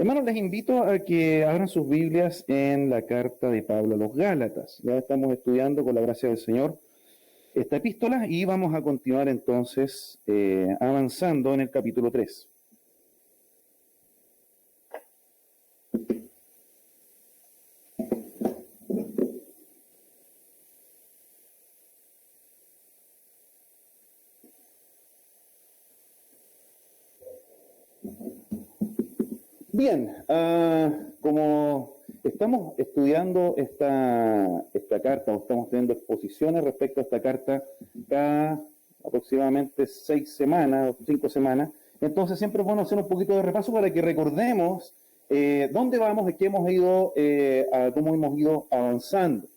Hermanos, les invito a que abran sus Biblias en la carta de Pablo a los Gálatas. Ya estamos estudiando con la gracia del Señor esta epístola y vamos a continuar entonces avanzando en el capítulo 3. Bien, como estamos estudiando esta carta, o estamos teniendo exposiciones respecto a esta carta cada aproximadamente 6 semanas o 5 semanas, entonces siempre es bueno hacer un poquito de repaso para que recordemos dónde vamos y qué hemos ido, cómo hemos ido avanzando.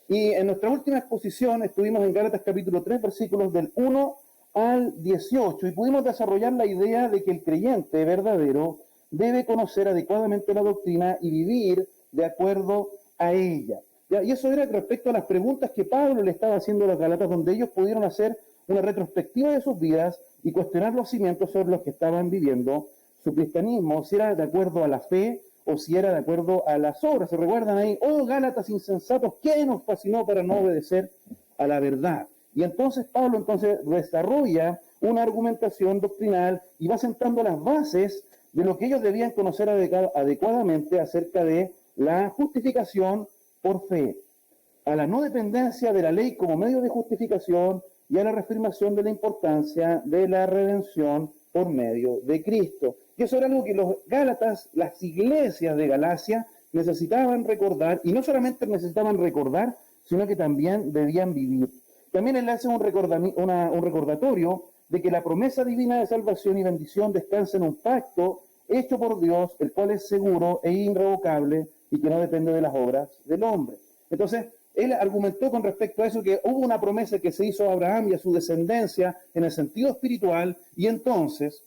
Y en nuestra última exposición estuvimos en Gálatas capítulo 3, versículos del 1 al 18, y pudimos desarrollar la idea de que el creyente verdadero debe conocer adecuadamente la doctrina y vivir de acuerdo a ella. ¿Ya? Y eso era respecto a las preguntas que Pablo le estaba haciendo a los Gálatas, donde ellos pudieron hacer una retrospectiva de sus vidas y cuestionar los cimientos sobre los que estaban viviendo su cristianismo, si era de acuerdo a la fe o si era de acuerdo a las obras. ¿Se recuerdan ahí? Oh, Gálatas insensatos, ¿qué nos fascinó para no obedecer a la verdad? Y entonces Pablo desarrolla una argumentación doctrinal y va sentando las bases de lo que ellos debían conocer adecuadamente acerca de la justificación por fe, a la no dependencia de la ley como medio de justificación y a la reafirmación de la importancia de la redención por medio de Cristo. Y eso era algo que los Gálatas, las iglesias de Galacia, necesitaban recordar, y no solamente necesitaban recordar, sino que también debían vivir. También él hace un recordatorio de que la promesa divina de salvación y bendición descansa en un pacto hecho por Dios, el cual es seguro e irrevocable y que no depende de las obras del hombre. Entonces, él argumentó con respecto a eso que hubo una promesa que se hizo a Abraham y a su descendencia en el sentido espiritual, y entonces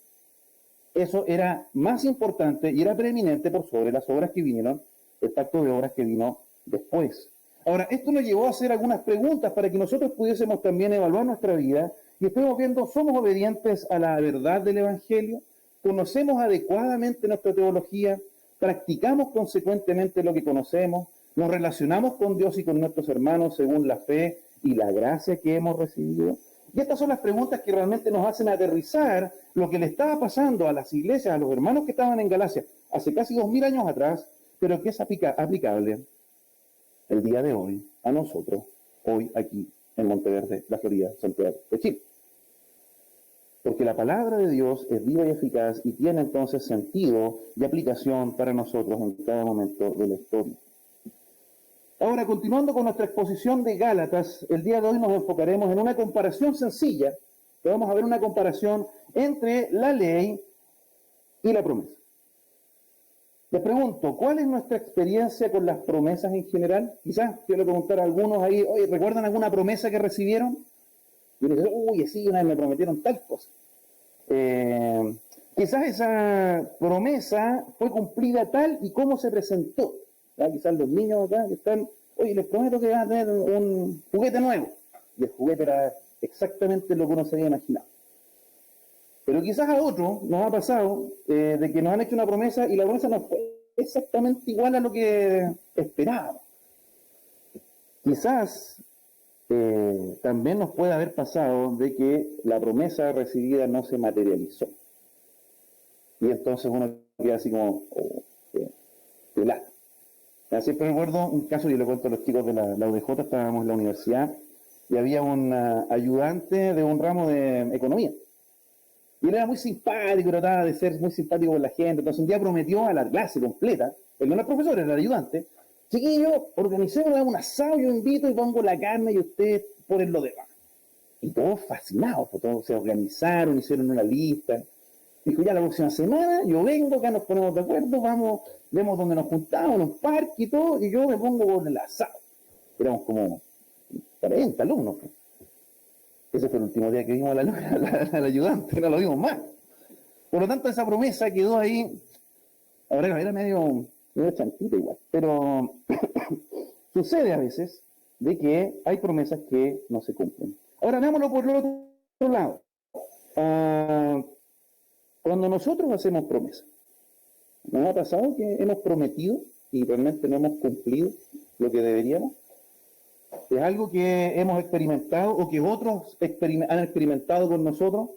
eso era más importante y era preeminente por sobre las obras que vinieron, el pacto de obras que vino después. Ahora, esto nos llevó a hacer algunas preguntas para que nosotros pudiésemos también evaluar nuestra vida y estemos viendo, ¿somos obedientes a la verdad del Evangelio? ¿Conocemos adecuadamente nuestra teología? ¿Practicamos consecuentemente lo que conocemos? ¿Nos relacionamos con Dios y con nuestros hermanos según la fe y la gracia que hemos recibido? Y estas son las preguntas que realmente nos hacen aterrizar lo que le estaba pasando a las iglesias, a los hermanos que estaban en Galacia hace casi 2000 años atrás, pero que es aplicable el día de hoy a nosotros, hoy aquí en Monteverde, la Florida, Santiago de Chile. Porque la palabra de Dios es viva y eficaz y tiene entonces sentido y aplicación para nosotros en cada momento de la historia. Ahora, continuando con nuestra exposición de Gálatas, el día de hoy nos enfocaremos en una comparación sencilla, que vamos a ver una comparación entre la ley y la promesa. Les pregunto, ¿cuál es nuestra experiencia con las promesas en general? Quizás quiero preguntar a algunos ahí, oye, ¿recuerdan alguna promesa que recibieron? Y uno dice, uy, sí, una vez me prometieron tal cosa. Quizás esa promesa fue cumplida tal y como se presentó. ¿Verdad? Quizás los niños acá que están, oye, les prometo que van a tener un juguete nuevo. Y el juguete era exactamente lo que uno se había imaginado. Pero quizás a otros nos ha pasado de que nos han hecho una promesa y la promesa no fue exactamente igual a lo que esperábamos. Quizás también nos puede haber pasado de que la promesa recibida no se materializó. Y entonces uno queda así como, qué lata. Siempre recuerdo un caso, yo le cuento a los chicos de la UDJ, estábamos en la universidad, y había un ayudante de un ramo de economía. Y él era muy simpático, trataba de ser muy simpático con la gente. Entonces un día prometió a la clase completa, él no era el profesor, era el ayudante, chiquillo, organicemos un asado, yo invito y pongo la carne y ustedes ponen lo demás. Y todos fascinados, todos se organizaron, hicieron una lista. Dijo, ya la próxima semana yo vengo, acá nos ponemos de acuerdo, vamos, vemos dónde nos juntamos, en un parque y todo, y yo me pongo con el asado. Éramos como 40 alumnos. Ese fue el último día que vimos al ayudante, no lo vimos más. Por lo tanto, esa promesa quedó ahí, ahora era medio chantita igual, pero sucede a veces de que hay promesas que no se cumplen. Ahora veámoslo por el otro lado. Cuando nosotros hacemos promesas, ¿Nos ha pasado que hemos prometido y realmente no hemos cumplido lo que deberíamos? ¿Es algo que hemos experimentado o que otros han experimentado con nosotros?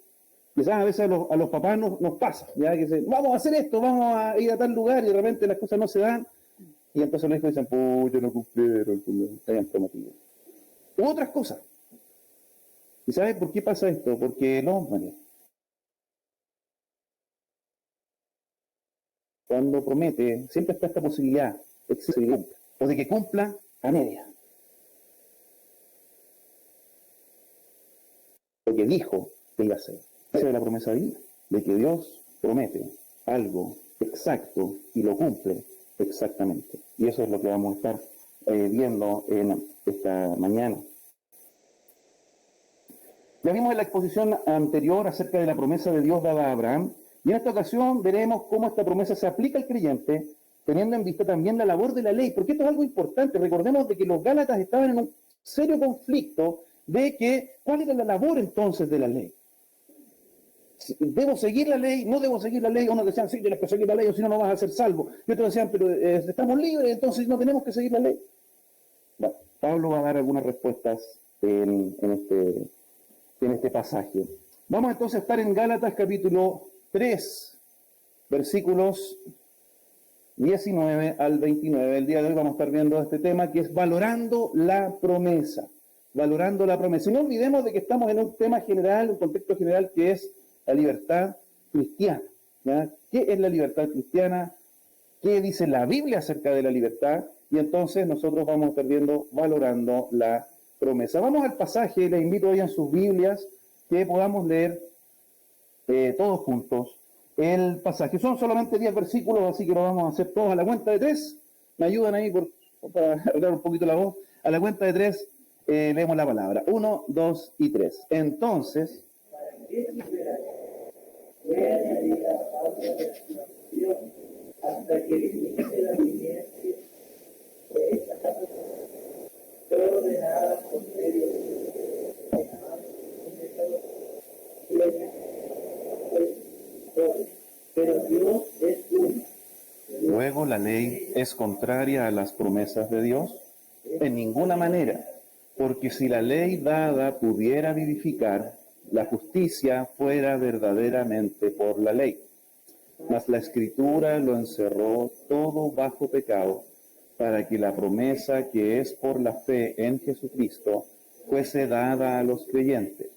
Quizás a veces a los papás nos pasa, ¿ya? Que dicen, vamos a hacer esto, vamos a ir a tal lugar y de repente las cosas no se dan y entonces los hijos dicen, pues yo no cumplieron lo que habían prometido. U otras cosas. ¿Y sabes por qué pasa esto? Porque el hombre, cuando promete, siempre está esta posibilidad de que se cumpla, o de que cumpla a media. Lo que dijo que iba a hacer. Esa es la promesa divina, de que Dios promete algo exacto y lo cumple exactamente. Y eso es lo que vamos a estar viendo en esta mañana. Ya vimos en la exposición anterior acerca de la promesa de Dios dada a Abraham, y en esta ocasión veremos cómo esta promesa se aplica al creyente, teniendo en vista también la labor de la ley, porque esto es algo importante. Recordemos de que los Gálatas estaban en un serio conflicto de que, ¿cuál era la labor entonces de la ley? ¿Debo seguir la ley? ¿No debo seguir la ley? Unos decían, sí, tienes que seguir la ley, o si no, no vas a ser salvo. Y otros decían, pero estamos libres, entonces no tenemos que seguir la ley. Bueno, Pablo va a dar algunas respuestas en este pasaje. Vamos entonces a estar en Gálatas capítulo 3, versículos 19 al 29. El día de hoy vamos a estar viendo este tema que es valorando la promesa. Valorando la promesa. Y no olvidemos de que estamos en un tema general, un contexto general que es la libertad cristiana. ¿Ya? ¿Qué es la libertad cristiana? ¿Qué dice la Biblia acerca de la libertad? Y entonces nosotros vamos a estar viendo, valorando la promesa. Vamos al pasaje, les invito hoy en sus Biblias que podamos leer todos juntos el pasaje. Son solamente 10 versículos, así que lo vamos a hacer todos a la cuenta de 3. ¿Me ayudan ahí para arreglar un poquito la voz? A la cuenta de 3 leemos la palabra. 1, 2 y 3. Entonces, hasta que viniese la viniente de esta casa, ordenada por medio de pero Dios es uno. Luego, ¿la ley es contraria a las promesas de Dios? En ninguna manera, porque si la ley dada pudiera vivificar, la justicia fuera verdaderamente por la ley. Mas la Escritura lo encerró todo bajo pecado, para que la promesa que es por la fe en Jesucristo fuese dada a los creyentes.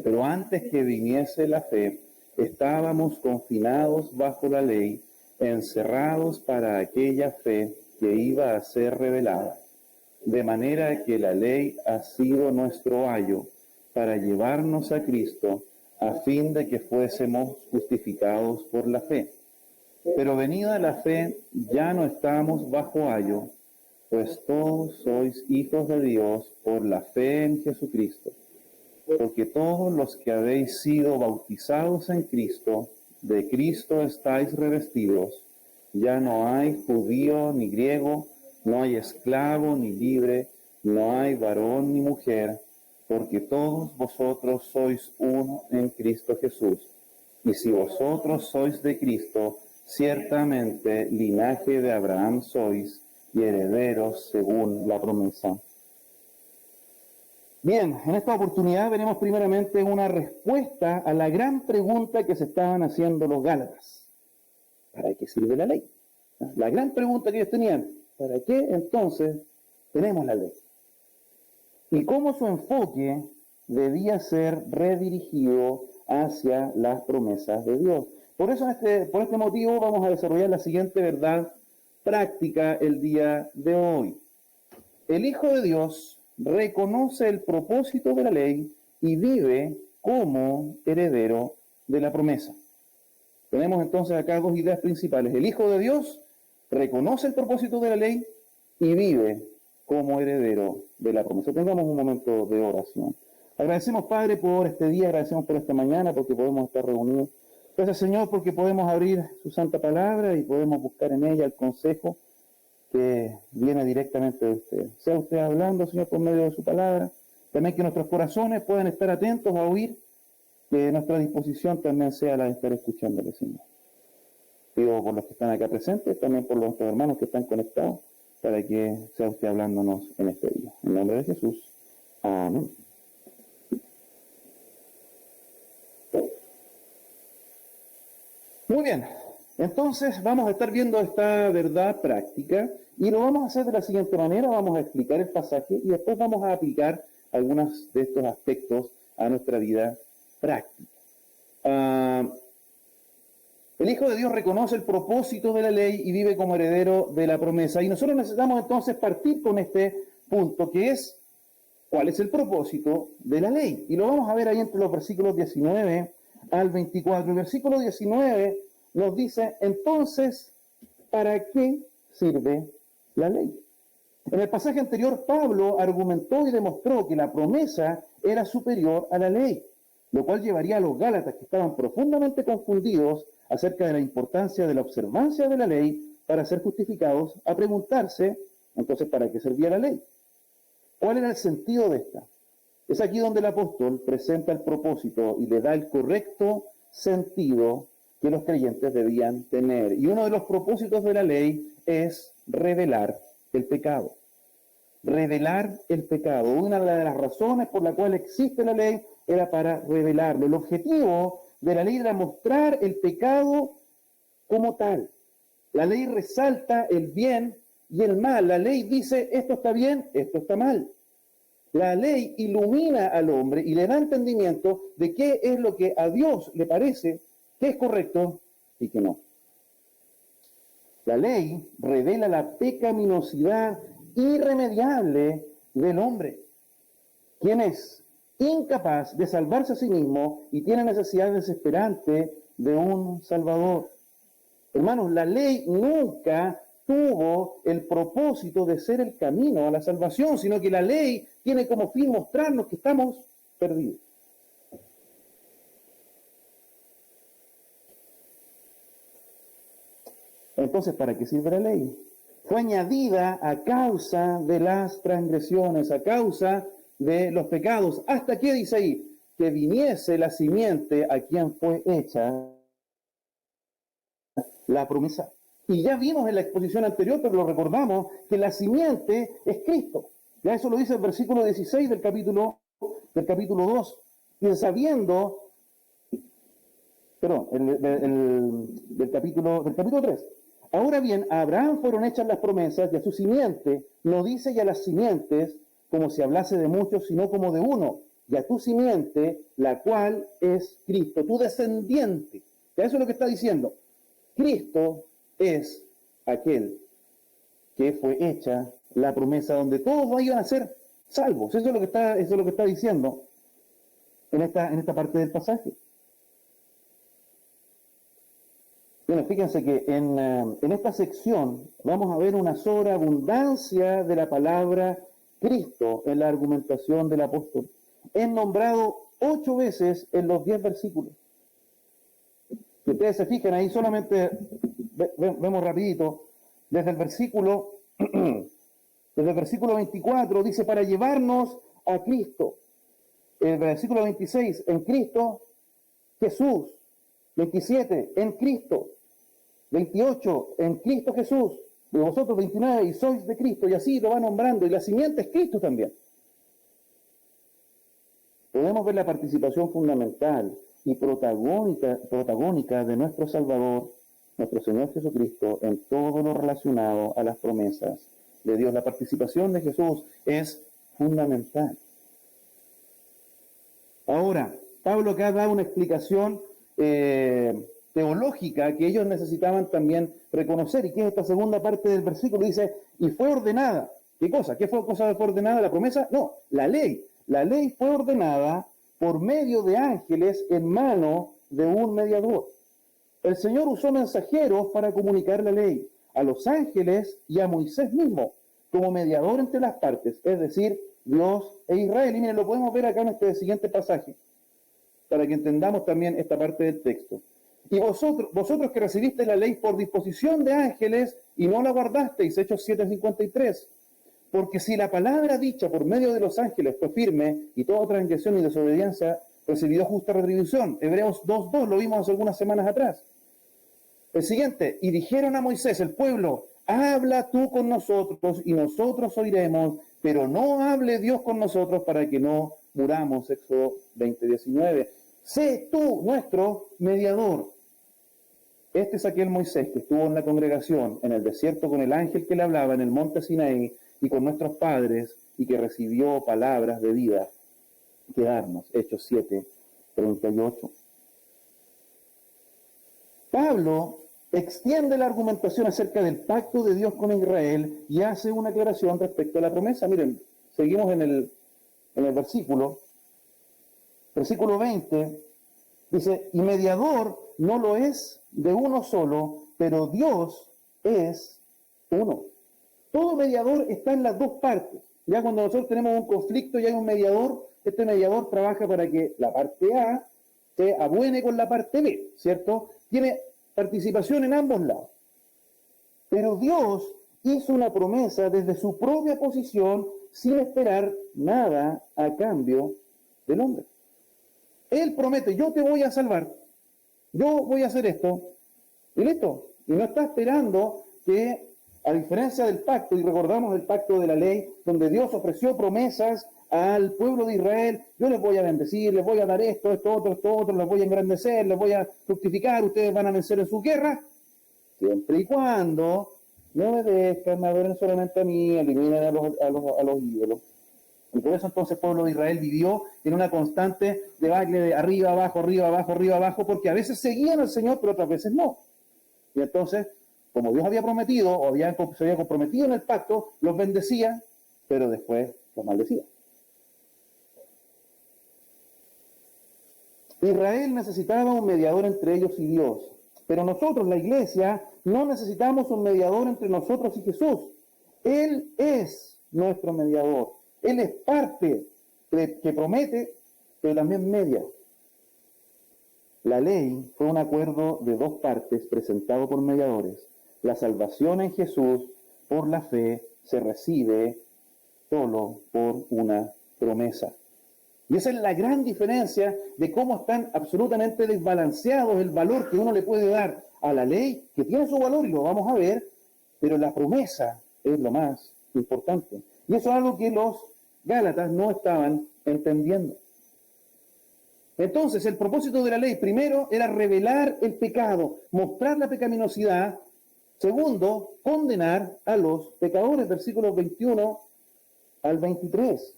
Pero antes que viniese la fe, estábamos confinados bajo la ley, encerrados para aquella fe que iba a ser revelada. De manera que la ley ha sido nuestro ayo para llevarnos a Cristo, a fin de que fuésemos justificados por la fe. Pero venida la fe, ya no estamos bajo ayo, pues todos sois hijos de Dios por la fe en Jesucristo. Porque todos los que habéis sido bautizados en Cristo, de Cristo estáis revestidos. Ya no hay judío ni griego, no hay esclavo ni libre, no hay varón ni mujer, porque todos vosotros sois uno en Cristo Jesús. Y si vosotros sois de Cristo, ciertamente linaje de Abraham sois y herederos según la promesa. Bien, en esta oportunidad veremos primeramente una respuesta a la gran pregunta que se estaban haciendo los Gálatas. ¿Para qué sirve la ley? La gran pregunta que ellos tenían, ¿para qué entonces tenemos la ley? Y cómo su enfoque debía ser redirigido hacia las promesas de Dios. Por eso, por este motivo, vamos a desarrollar la siguiente verdad práctica el día de hoy. El Hijo de Dios reconoce el propósito de la ley y vive como heredero de la promesa. Tenemos entonces acá dos ideas principales. El Hijo de Dios reconoce el propósito de la ley y vive como heredero de la promesa. Tengamos un momento de oración. Agradecemos, Padre, por este día, agradecemos por esta mañana, porque podemos estar reunidos. Gracias, Señor, porque podemos abrir su santa palabra y podemos buscar en ella el consejo que viene directamente de usted. Sea usted hablando, Señor, por medio de su palabra. También que nuestros corazones puedan estar atentos a oír, que nuestra disposición también sea la de estar escuchándole, Señor. pido por los que están acá presentes, también por los otros hermanos que están conectados, para que sea usted hablándonos en este día. En nombre de Jesús. Amén. Muy bien, entonces vamos a estar viendo esta verdad práctica y lo vamos a hacer de la siguiente manera. Vamos a explicar el pasaje y después vamos a aplicar algunos de estos aspectos a nuestra vida práctica. El Hijo de Dios reconoce el propósito de la ley y vive como heredero de la promesa. Y nosotros necesitamos entonces partir con este punto, que es cuál es el propósito de la ley. Y lo vamos a ver ahí entre los versículos 19 al 24. El versículo 19 nos dice, entonces, ¿para qué sirve la ley? En el pasaje anterior, Pablo argumentó y demostró que la promesa era superior a la ley, lo cual llevaría a los Gálatas, que estaban profundamente confundidos acerca de la importancia de la observancia de la ley para ser justificados, a preguntarse, entonces, ¿para qué servía la ley? ¿Cuál era el sentido de esta? Es aquí donde el apóstol presenta el propósito y le da el correcto sentido que los creyentes debían tener. Y uno de los propósitos de la ley es revelar el pecado. Revelar el pecado. Una de las razones por la cual existe la ley era para revelarlo. El objetivo de la ley era mostrar el pecado como tal. La ley resalta el bien y el mal. La ley dice, esto está bien, esto está mal. La ley ilumina al hombre y le da entendimiento de qué es lo que a Dios le parece que es correcto y que no. La ley revela la pecaminosidad irremediable del hombre, quien es incapaz de salvarse a sí mismo y tiene necesidad desesperante de un Salvador. Hermanos, la ley nunca tuvo el propósito de ser el camino a la salvación, sino que la ley tiene como fin mostrarnos que estamos perdidos. Entonces, ¿para qué sirve la ley? Fue añadida a causa de las transgresiones, a causa de los pecados. ¿Hasta qué dice ahí? Que viniese la simiente a quien fue hecha la promesa. Y ya vimos en la exposición anterior, pero lo recordamos, que la simiente es Cristo. Ya eso lo dice el versículo 16 del capítulo 2. Y sabiendo, del capítulo 3. Ahora bien, a Abraham fueron hechas las promesas y a su simiente, no dice y a las simientes, como si hablase de muchos, sino como de uno, y a tu simiente, la cual es Cristo, tu descendiente. Ya eso es lo que está diciendo. Cristo es aquel que fue hecha la promesa donde todos vayan a ser salvos. Eso es lo que está diciendo en esta parte del pasaje. Bueno, fíjense que en esta sección vamos a ver una sobreabundancia de la palabra Cristo en la argumentación del apóstol. Es nombrado 8 veces en los 10 versículos. Si ustedes se fijan ahí, solamente vemos rapidito, desde el versículo 24 dice, para llevarnos a Cristo. El versículo 26, en Cristo Jesús. 27, en Cristo. 28, en Cristo Jesús. Y vosotros 29, y sois de Cristo. Y así lo va nombrando. Y la simiente es Cristo también. Podemos ver la participación fundamental y protagónica de nuestro Salvador, nuestro Señor Jesucristo, en todo lo relacionado a las promesas de Dios. La participación de Jesús es fundamental. Ahora, Pablo acá da una explicación teológica que ellos necesitaban también reconocer, y que es esta segunda parte del versículo. Dice, y fue ordenada. ¿Qué cosa? ¿Qué fue ordenada? ¿La promesa? No, la ley. La ley fue ordenada por medio de ángeles en mano de un mediador. El Señor usó mensajeros para comunicar la ley a los ángeles y a Moisés mismo, como mediador entre las partes, es decir, Dios e Israel. Y miren, lo podemos ver acá en este siguiente pasaje, para que entendamos también esta parte del texto. Y vosotros que recibisteis la ley por disposición de ángeles y no la guardasteis, Hechos 7:53. Porque si la palabra dicha por medio de los ángeles fue firme, y toda transgresión y desobediencia recibió justa retribución. Hebreos 2:2, lo vimos hace algunas semanas atrás. El siguiente, y dijeron a Moisés, el pueblo, habla tú con nosotros y nosotros oiremos, pero no hable Dios con nosotros para que no muramos. Éxodo 20:19. Sé tú nuestro mediador. Este es aquel Moisés que estuvo en la congregación, en el desierto con el ángel que le hablaba, en el monte Sinaí, y con nuestros padres, y que recibió palabras de vida que darnos. Hechos 7:38. Pablo extiende la argumentación acerca del pacto de Dios con Israel y hace una aclaración respecto a la promesa. Miren, seguimos en el versículo 20, dice, y mediador no lo es de uno solo, pero Dios es uno. Todo mediador está en las dos partes. Ya cuando nosotros tenemos un conflicto y hay un mediador, este mediador trabaja para que la parte A se abuene con la parte B, ¿cierto? Tiene participación en ambos lados. Pero Dios hizo una promesa desde su propia posición sin esperar nada a cambio del hombre. Él promete, yo te voy a salvar, yo voy a hacer esto, y listo. Y no está esperando que, a diferencia del pacto, y recordamos el pacto de la ley, donde Dios ofreció promesas al pueblo de Israel, yo les voy a bendecir, les voy a dar esto, esto, otro, les voy a engrandecer, les voy a fructificar, ustedes van a vencer en su guerra, siempre y cuando no obedezcan, me adoren solamente a mí, eliminen a los ídolos. Y por eso entonces el pueblo de Israel vivió en una constante debacle de arriba, abajo, arriba, abajo, arriba, abajo, porque a veces seguían al Señor, pero otras veces no. Y entonces, como Dios había prometido, o se había comprometido en el pacto, los bendecía, pero después los maldecía. Israel necesitaba un mediador entre ellos y Dios, pero nosotros, la iglesia, no necesitamos un mediador entre nosotros y Jesús. Él es nuestro mediador. Él es parte que promete, pero también media. La ley fue un acuerdo de dos partes presentado por mediadores. La salvación en Jesús por la fe se recibe solo por una promesa. Y esa es la gran diferencia de cómo están absolutamente desbalanceados el valor que uno le puede dar a la ley, que tiene su valor y lo vamos a ver, pero la promesa es lo más importante. Y eso es algo que los Gálatas no estaban entendiendo. Entonces, el propósito de la ley, primero, era revelar el pecado, mostrar la pecaminosidad. Segundo, condenar a los pecadores, versículos 21 al 23.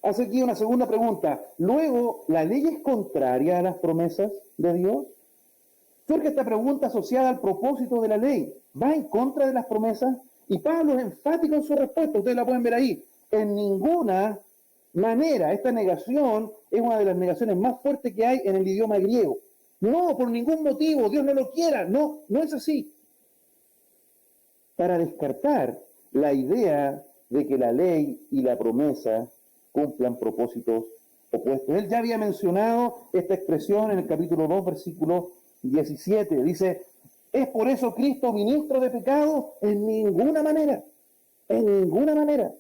Hace aquí una segunda pregunta. Luego, ¿la ley es contraria a las promesas de Dios? Surge esta pregunta asociada al propósito de la ley. ¿Va en contra de las promesas? Y Pablo es enfático en su respuesta. Ustedes la pueden ver ahí. En ninguna manera. Esta negación es una de las negaciones más fuertes que hay en el idioma griego. No, por ningún motivo, Dios no lo quiera. No, no es así. Para descartar la idea de que la ley y la promesa cumplan propósitos opuestos. Él ya había mencionado esta expresión en el capítulo 2, versículo 17. Dice, ¿es por eso Cristo ministro de pecado? En ninguna manera. En ninguna manera.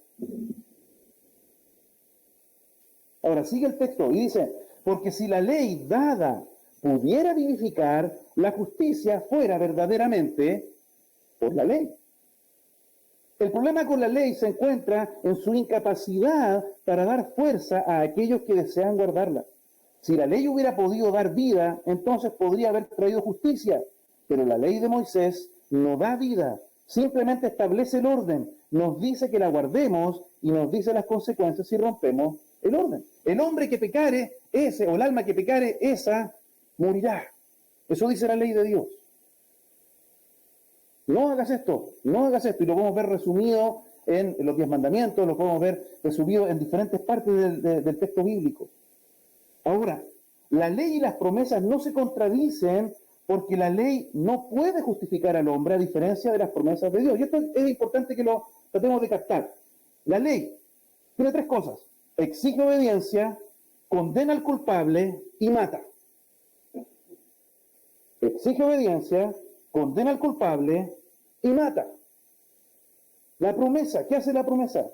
Ahora sigue el texto y dice, porque si la ley dada pudiera vivificar, la justicia fuera verdaderamente por la ley. El problema con la ley se encuentra en su incapacidad para dar fuerza a aquellos que desean guardarla. Si la ley hubiera podido dar vida, entonces podría haber traído justicia, pero la ley de Moisés no da vida, simplemente establece el orden, nos dice que la guardemos y nos dice las consecuencias si rompemos el orden. El hombre que pecare, ese, o el alma que pecare, esa morirá. Eso dice la ley de Dios. No hagas esto, no hagas esto. Y lo podemos ver resumido en los 10 mandamientos, lo podemos ver resumido en diferentes partes del texto bíblico. Ahora, la ley y las promesas no se contradicen porque la ley no puede justificar al hombre a diferencia de las promesas de Dios. Y esto es importante que lo tratemos de captar. La ley tiene tres cosas. Exige obediencia, condena al culpable y mata. Exige obediencia, condena al culpable y mata. La promesa, ¿qué hace la promesa?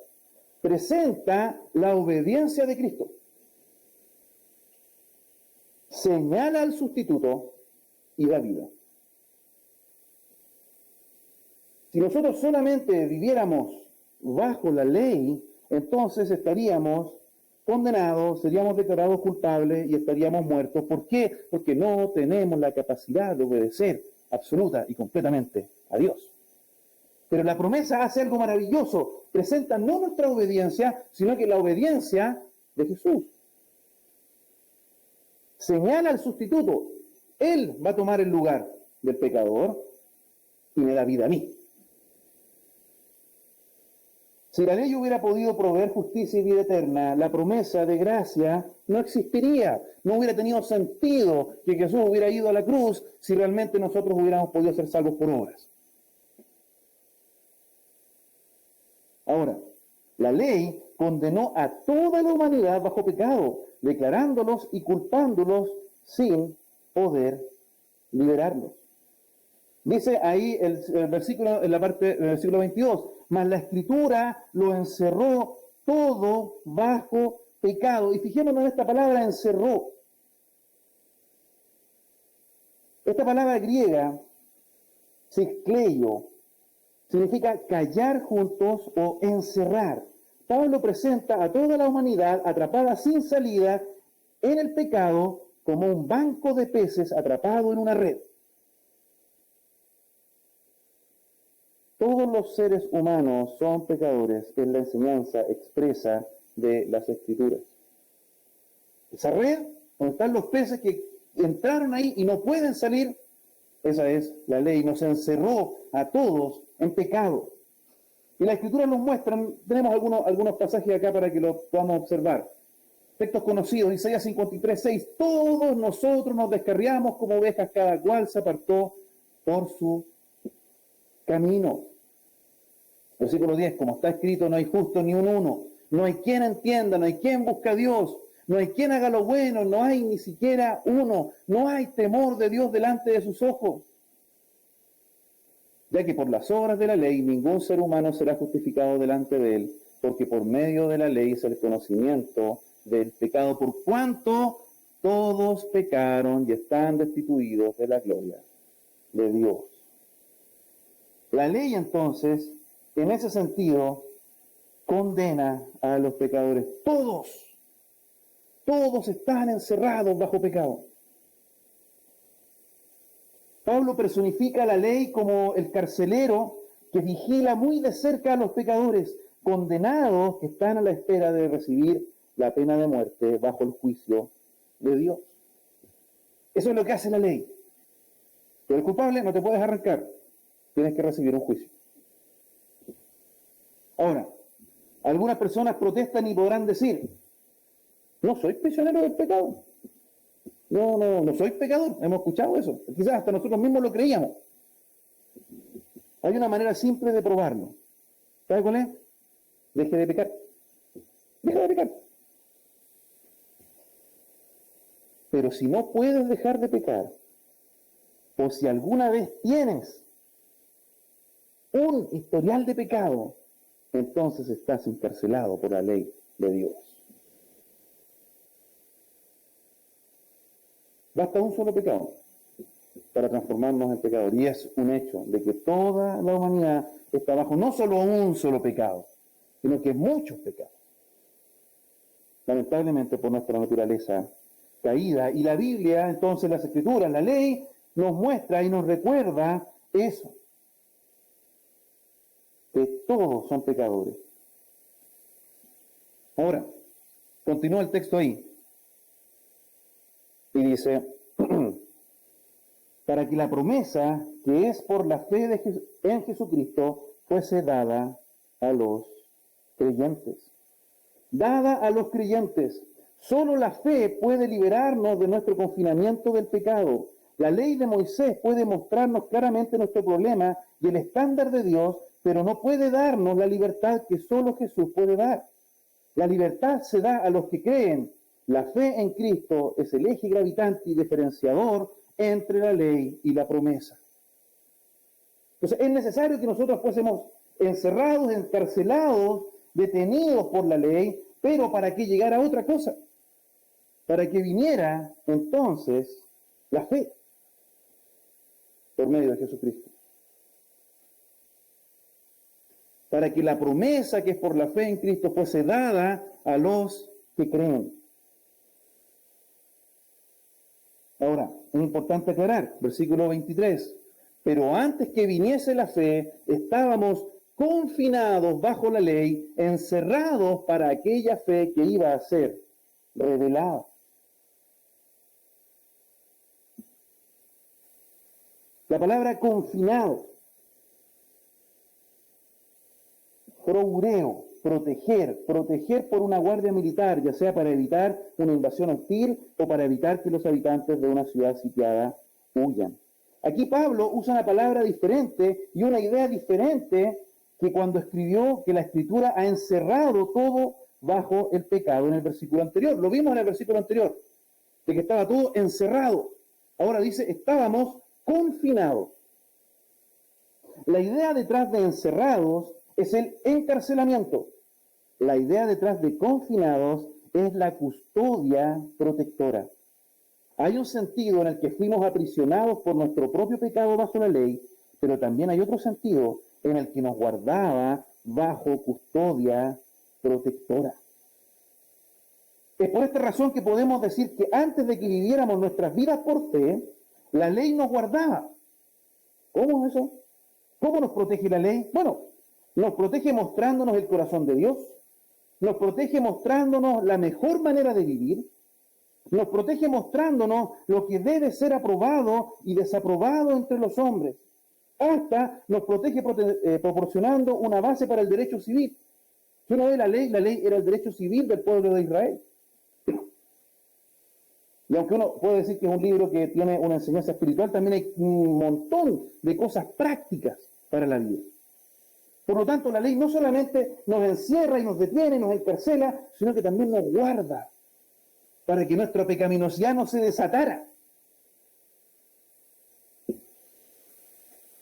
Presenta la obediencia de Cristo. Señala al sustituto y da vida. Si nosotros solamente viviéramos bajo la ley, entonces estaríamos condenados, seríamos declarados culpables y estaríamos muertos. ¿Por qué? Porque no tenemos la capacidad de obedecer absoluta y completamente a Dios. Pero la promesa hace algo maravilloso. Presenta no nuestra obediencia, sino que la obediencia de Jesús. Señala al sustituto. Él va a tomar el lugar del pecador y me da vida a mí. Si la ley hubiera podido proveer justicia y vida eterna, la promesa de gracia no existiría. No hubiera tenido sentido que Jesús hubiera ido a la cruz si realmente nosotros hubiéramos podido ser salvos por obras. Ahora, la ley condenó a toda la humanidad bajo pecado, declarándolos y culpándolos sin poder liberarlos. Dice ahí el versículo, en la parte del versículo 22, mas la Escritura lo encerró todo bajo pecado. Y fijémonos en esta palabra, encerró. Esta palabra griega, siskleio, significa callar juntos o encerrar. Pablo presenta a toda la humanidad atrapada sin salida en el pecado como un banco de peces atrapado en una red. Todos los seres humanos son pecadores, es la enseñanza expresa de las Escrituras. Esa red, donde están los peces que entraron ahí y no pueden salir, esa es la ley, nos encerró a todos en pecado. Y la Escritura nos muestra, tenemos algunos pasajes acá para que lo podamos observar. Textos conocidos, Isaías 53:6, todos nosotros nos descarriamos como ovejas, cada cual se apartó por su camino. Versículo 10, como está escrito, no hay justo ni un uno, no hay quien entienda, no hay quien busque a Dios, no hay quien haga lo bueno, no hay ni siquiera uno, no hay temor de Dios delante de sus ojos. Ya que por las obras de la ley ningún ser humano será justificado delante de él, porque por medio de la ley es el conocimiento del pecado, por cuanto todos pecaron y están destituidos de la gloria de Dios. La ley entonces, en ese sentido, condena a los pecadores. Todos están encerrados bajo pecado. Pablo personifica la ley como el carcelero que vigila muy de cerca a los pecadores, condenados que están a la espera de recibir la pena de muerte bajo el juicio de Dios. Eso es lo que hace la ley. Pero el culpable no te puedes arrancar, tienes que recibir un juicio. Ahora, algunas personas protestan y podrán decir, no soy prisionero del pecado. No soy pecador. Hemos escuchado eso. Quizás hasta nosotros mismos lo creíamos. Hay una manera simple de probarlo. ¿Sabe cuál es? Deje de pecar. Deja de pecar. Pero si no puedes dejar de pecar, o si alguna vez tienes un historial de pecado, entonces estás encarcelado por la ley de Dios. Basta un solo pecado para transformarnos en pecadores. Y es un hecho de que toda la humanidad está bajo no solo un solo pecado, sino que muchos pecados. Lamentablemente por nuestra naturaleza caída. Y la Biblia, entonces las Escrituras, la ley, nos muestra y nos recuerda eso. Que todos son pecadores. Ahora, continúa el texto ahí. Y dice, para que la promesa que es por la fe en Jesucristo fuese dada a los creyentes. Dada a los creyentes. Solo la fe puede liberarnos de nuestro confinamiento del pecado. La ley de Moisés puede mostrarnos claramente nuestro problema y el estándar de Dios, pero no puede darnos la libertad que solo Jesús puede dar. La libertad se da a los que creen. La fe en Cristo es el eje gravitante y diferenciador entre la ley y la promesa. Entonces es necesario que nosotros fuésemos encerrados, encarcelados, detenidos por la ley, pero para que llegara otra cosa, para que viniera entonces la fe. por medio de Jesucristo. Para que la promesa que es por la fe en Cristo fuese dada a los que creen. Ahora, es importante aclarar, versículo 23, pero antes que viniese la fe, estábamos confinados bajo la ley, encerrados para aquella fe que iba a ser revelada. La palabra confinado, proureo, proteger por una guardia militar, ya sea para evitar una invasión hostil o para evitar que los habitantes de una ciudad sitiada huyan. Aquí Pablo usa una palabra diferente y una idea diferente que cuando escribió que la Escritura ha encerrado todo bajo el pecado en el versículo anterior. Lo vimos en el versículo anterior, de que estaba todo encerrado. Ahora dice, estábamos confinados. La idea detrás de encerrados es el encarcelamiento. La idea detrás de confinados es la custodia protectora. Hay un sentido en el que fuimos aprisionados por nuestro propio pecado bajo la ley, pero también hay otro sentido en el que nos guardaba bajo custodia protectora. Es por esta razón que podemos decir que antes de que viviéramos nuestras vidas por fe, la ley nos guardaba. ¿Cómo es eso? ¿Cómo nos protege la ley? Bueno, nos protege mostrándonos el corazón de Dios, nos protege mostrándonos la mejor manera de vivir, nos protege mostrándonos lo que debe ser aprobado y desaprobado entre los hombres, hasta nos protege proporcionando una base para el derecho civil. Si uno ve la ley era el derecho civil del pueblo de Israel. Y aunque uno puede decir que es un libro que tiene una enseñanza espiritual, también hay un montón de cosas prácticas para la vida. Por lo tanto, la ley no solamente nos encierra y nos detiene y nos encarcela, sino que también nos guarda para que nuestra pecaminosidad no se desatara.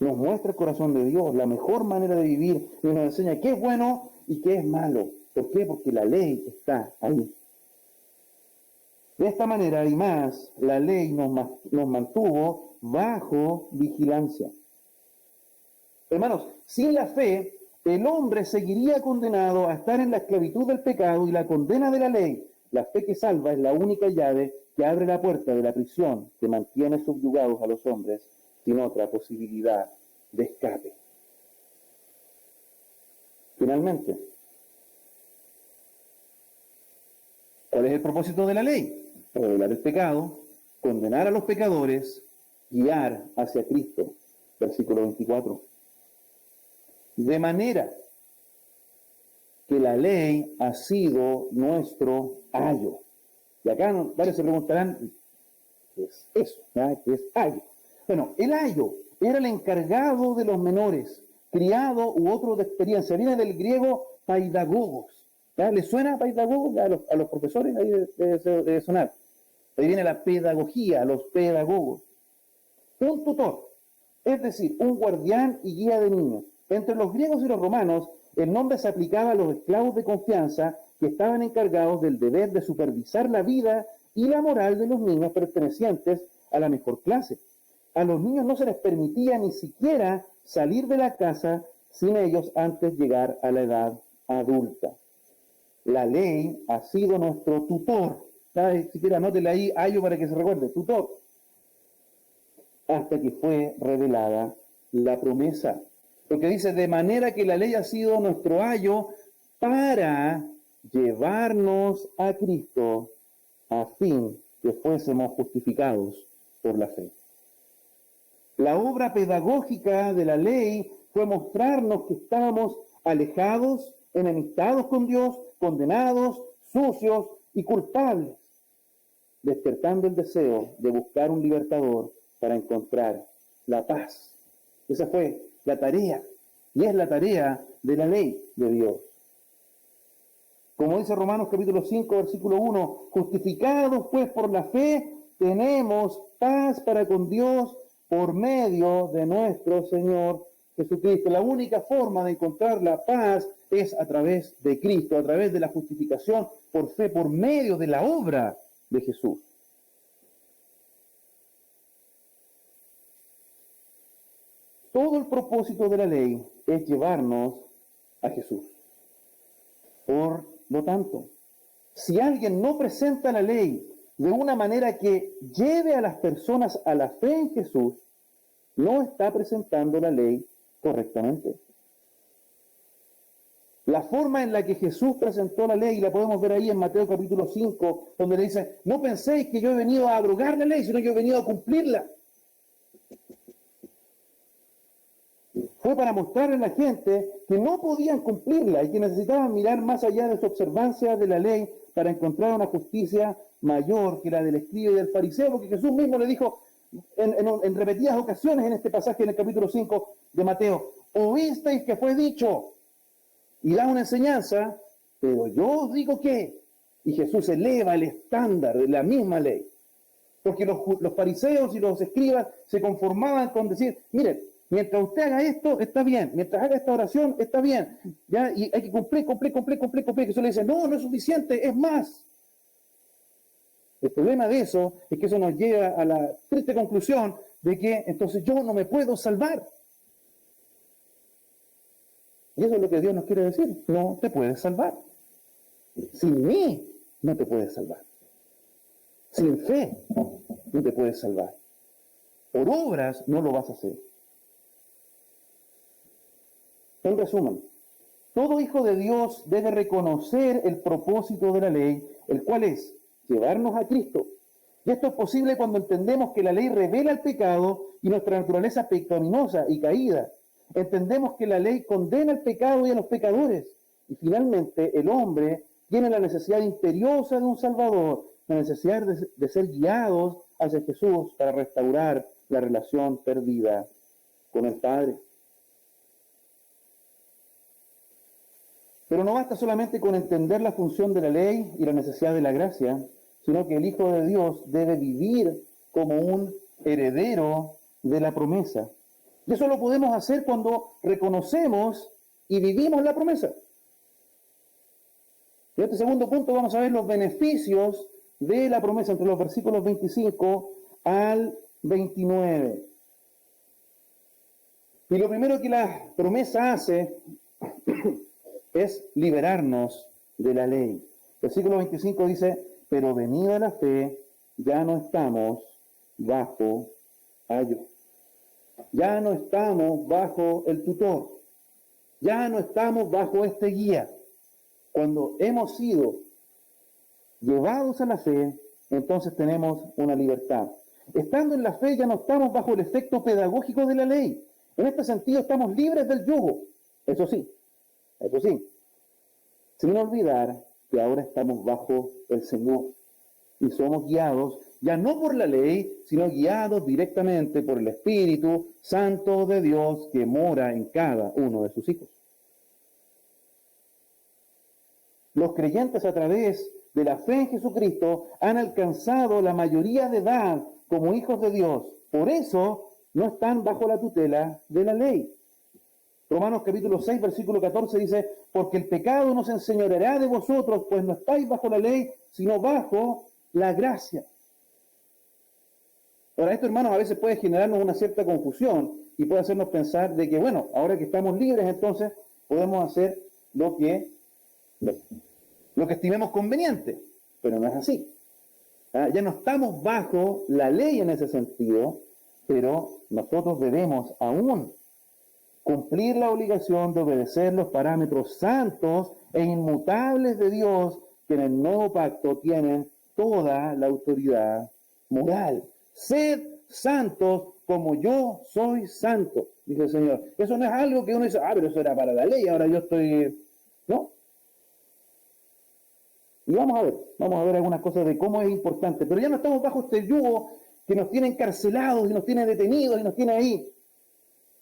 Nos muestra el corazón de Dios, la mejor manera de vivir, y nos enseña qué es bueno y qué es malo. ¿Por qué? Porque la ley está ahí. De esta manera y más, la ley nos mantuvo bajo vigilancia. Hermanos, sin la fe, el hombre seguiría condenado a estar en la esclavitud del pecado y la condena de la ley. La fe que salva es la única llave que abre la puerta de la prisión que mantiene subyugados a los hombres sin otra posibilidad de escape. Finalmente, ¿cuál es el propósito de la ley? Revelar el pecado, condenar a los pecadores, guiar hacia Cristo. Versículo 24. De manera que la ley ha sido nuestro ayo. Y acá varios se preguntarán, ¿qué es eso? ¿Qué es ayo? Bueno, el ayo era el encargado de los menores, criado u otro de experiencia. Viene del griego paidagogos. ¿Les suena paidagogos? A los profesores ahí debe sonar. Ahí viene la pedagogía, los pedagogos. Un tutor, es decir, un guardián y guía de niños. Entre los griegos y los romanos, el nombre se aplicaba a los esclavos de confianza que estaban encargados del deber de supervisar la vida y la moral de los niños pertenecientes a la mejor clase. A los niños no se les permitía ni siquiera salir de la casa sin ellos antes de llegar a la edad adulta. La ley ha sido nuestro tutor. Si quiere, anótele ahí, ayo, para que se recuerde, tutor. Hasta que fue revelada la promesa. Porque dice, de manera que la ley ha sido nuestro ayo para llevarnos a Cristo a fin que fuésemos justificados por la fe. La obra pedagógica de la ley fue mostrarnos que estábamos alejados, enemistados con Dios, condenados, sucios y culpables, despertando el deseo de buscar un libertador para encontrar la paz. Esa fue la tarea, y es la tarea de la ley de Dios. Como dice Romanos capítulo 5, versículo 1, justificados pues por la fe, tenemos paz para con Dios por medio de nuestro Señor Jesucristo. La única forma de encontrar la paz es a través de Cristo, a través de la justificación por fe, por medio de la obra de Jesús. todo el propósito de la ley es llevarnos a Jesús. Por lo tanto, si alguien no presenta la ley de una manera que lleve a las personas a la fe en Jesús, no está presentando la ley correctamente. La forma en la que Jesús presentó la ley, la podemos ver ahí en Mateo capítulo 5, donde le dice, no penséis que yo he venido a abrogar la ley, sino que yo he venido a cumplirla. Fue para mostrarle a la gente que no podían cumplirla y que necesitaban mirar más allá de su observancia de la ley para encontrar una justicia mayor que la del escriba y del fariseo, porque Jesús mismo le dijo en repetidas ocasiones en este pasaje en el capítulo 5 de Mateo, oísteis que fue dicho, y da una enseñanza, pero yo os digo que, y Jesús eleva el estándar de la misma ley, porque los fariseos y los escribas se conformaban con decir, miren, mientras usted haga esto, está bien, mientras haga esta oración, está bien, ¿ya? Y hay que cumplir, que Jesús le dice, no, no es suficiente, es más. El problema de eso es que eso nos lleva a la triste conclusión de que entonces yo no me puedo salvar. Y eso es lo que Dios nos quiere decir. No te puedes salvar. Sin mí no te puedes salvar. Sin fe no te puedes salvar. Por obras no lo vas a hacer. En resumen, todo hijo de Dios debe reconocer el propósito de la ley, el cual es llevarnos a Cristo. Y esto es posible cuando entendemos que la ley revela el pecado y nuestra naturaleza pecaminosa y caída. Entendemos que la ley condena el pecado y a los pecadores. Y finalmente el hombre tiene la necesidad imperiosa de un Salvador, la necesidad de ser guiados hacia Jesús para restaurar la relación perdida con el Padre. Pero no basta solamente con entender la función de la ley y la necesidad de la gracia, sino que el Hijo de Dios debe vivir como un heredero de la promesa. Y eso lo podemos hacer cuando reconocemos y vivimos la promesa. En este segundo punto vamos a ver los beneficios de la promesa entre los versículos 25 al 29. Y lo primero que la promesa hace es liberarnos de la ley. Versículo 25 dice, pero venida la fe, ya no estamos bajo ayo. Ya no estamos bajo el tutor. Ya no estamos bajo este guía. Cuando hemos sido llevados a la fe, entonces tenemos una libertad. Estando en la fe ya no estamos bajo el efecto pedagógico de la ley. En este sentido estamos libres del yugo. Eso sí, sin olvidar que ahora estamos bajo el Señor y somos guiados ya no por la ley, sino guiados directamente por el Espíritu Santo de Dios que mora en cada uno de sus hijos. Los creyentes a través de la fe en Jesucristo han alcanzado la mayoría de edad como hijos de Dios. Por eso no están bajo la tutela de la ley. Romanos capítulo 6, versículo 14 dice, porque el pecado no se enseñoreará de vosotros, pues no estáis bajo la ley, sino bajo la gracia. Ahora, esto, hermanos, a veces puede generarnos una cierta confusión y puede hacernos pensar de que, bueno, ahora que estamos libres, entonces podemos hacer lo que estimemos conveniente, pero no es así. Ya no estamos bajo la ley en ese sentido, pero nosotros debemos aún cumplir la obligación de obedecer los parámetros santos e inmutables de Dios, que en el nuevo pacto tienen toda la autoridad moral. Sed santos como yo soy santo, dice el Señor. Eso no es algo que uno dice, pero eso era para la ley, ahora yo estoy... ¿No? Y vamos a ver algunas cosas de cómo es importante, pero ya no estamos bajo este yugo que nos tiene encarcelados y nos tiene detenidos y nos tiene ahí,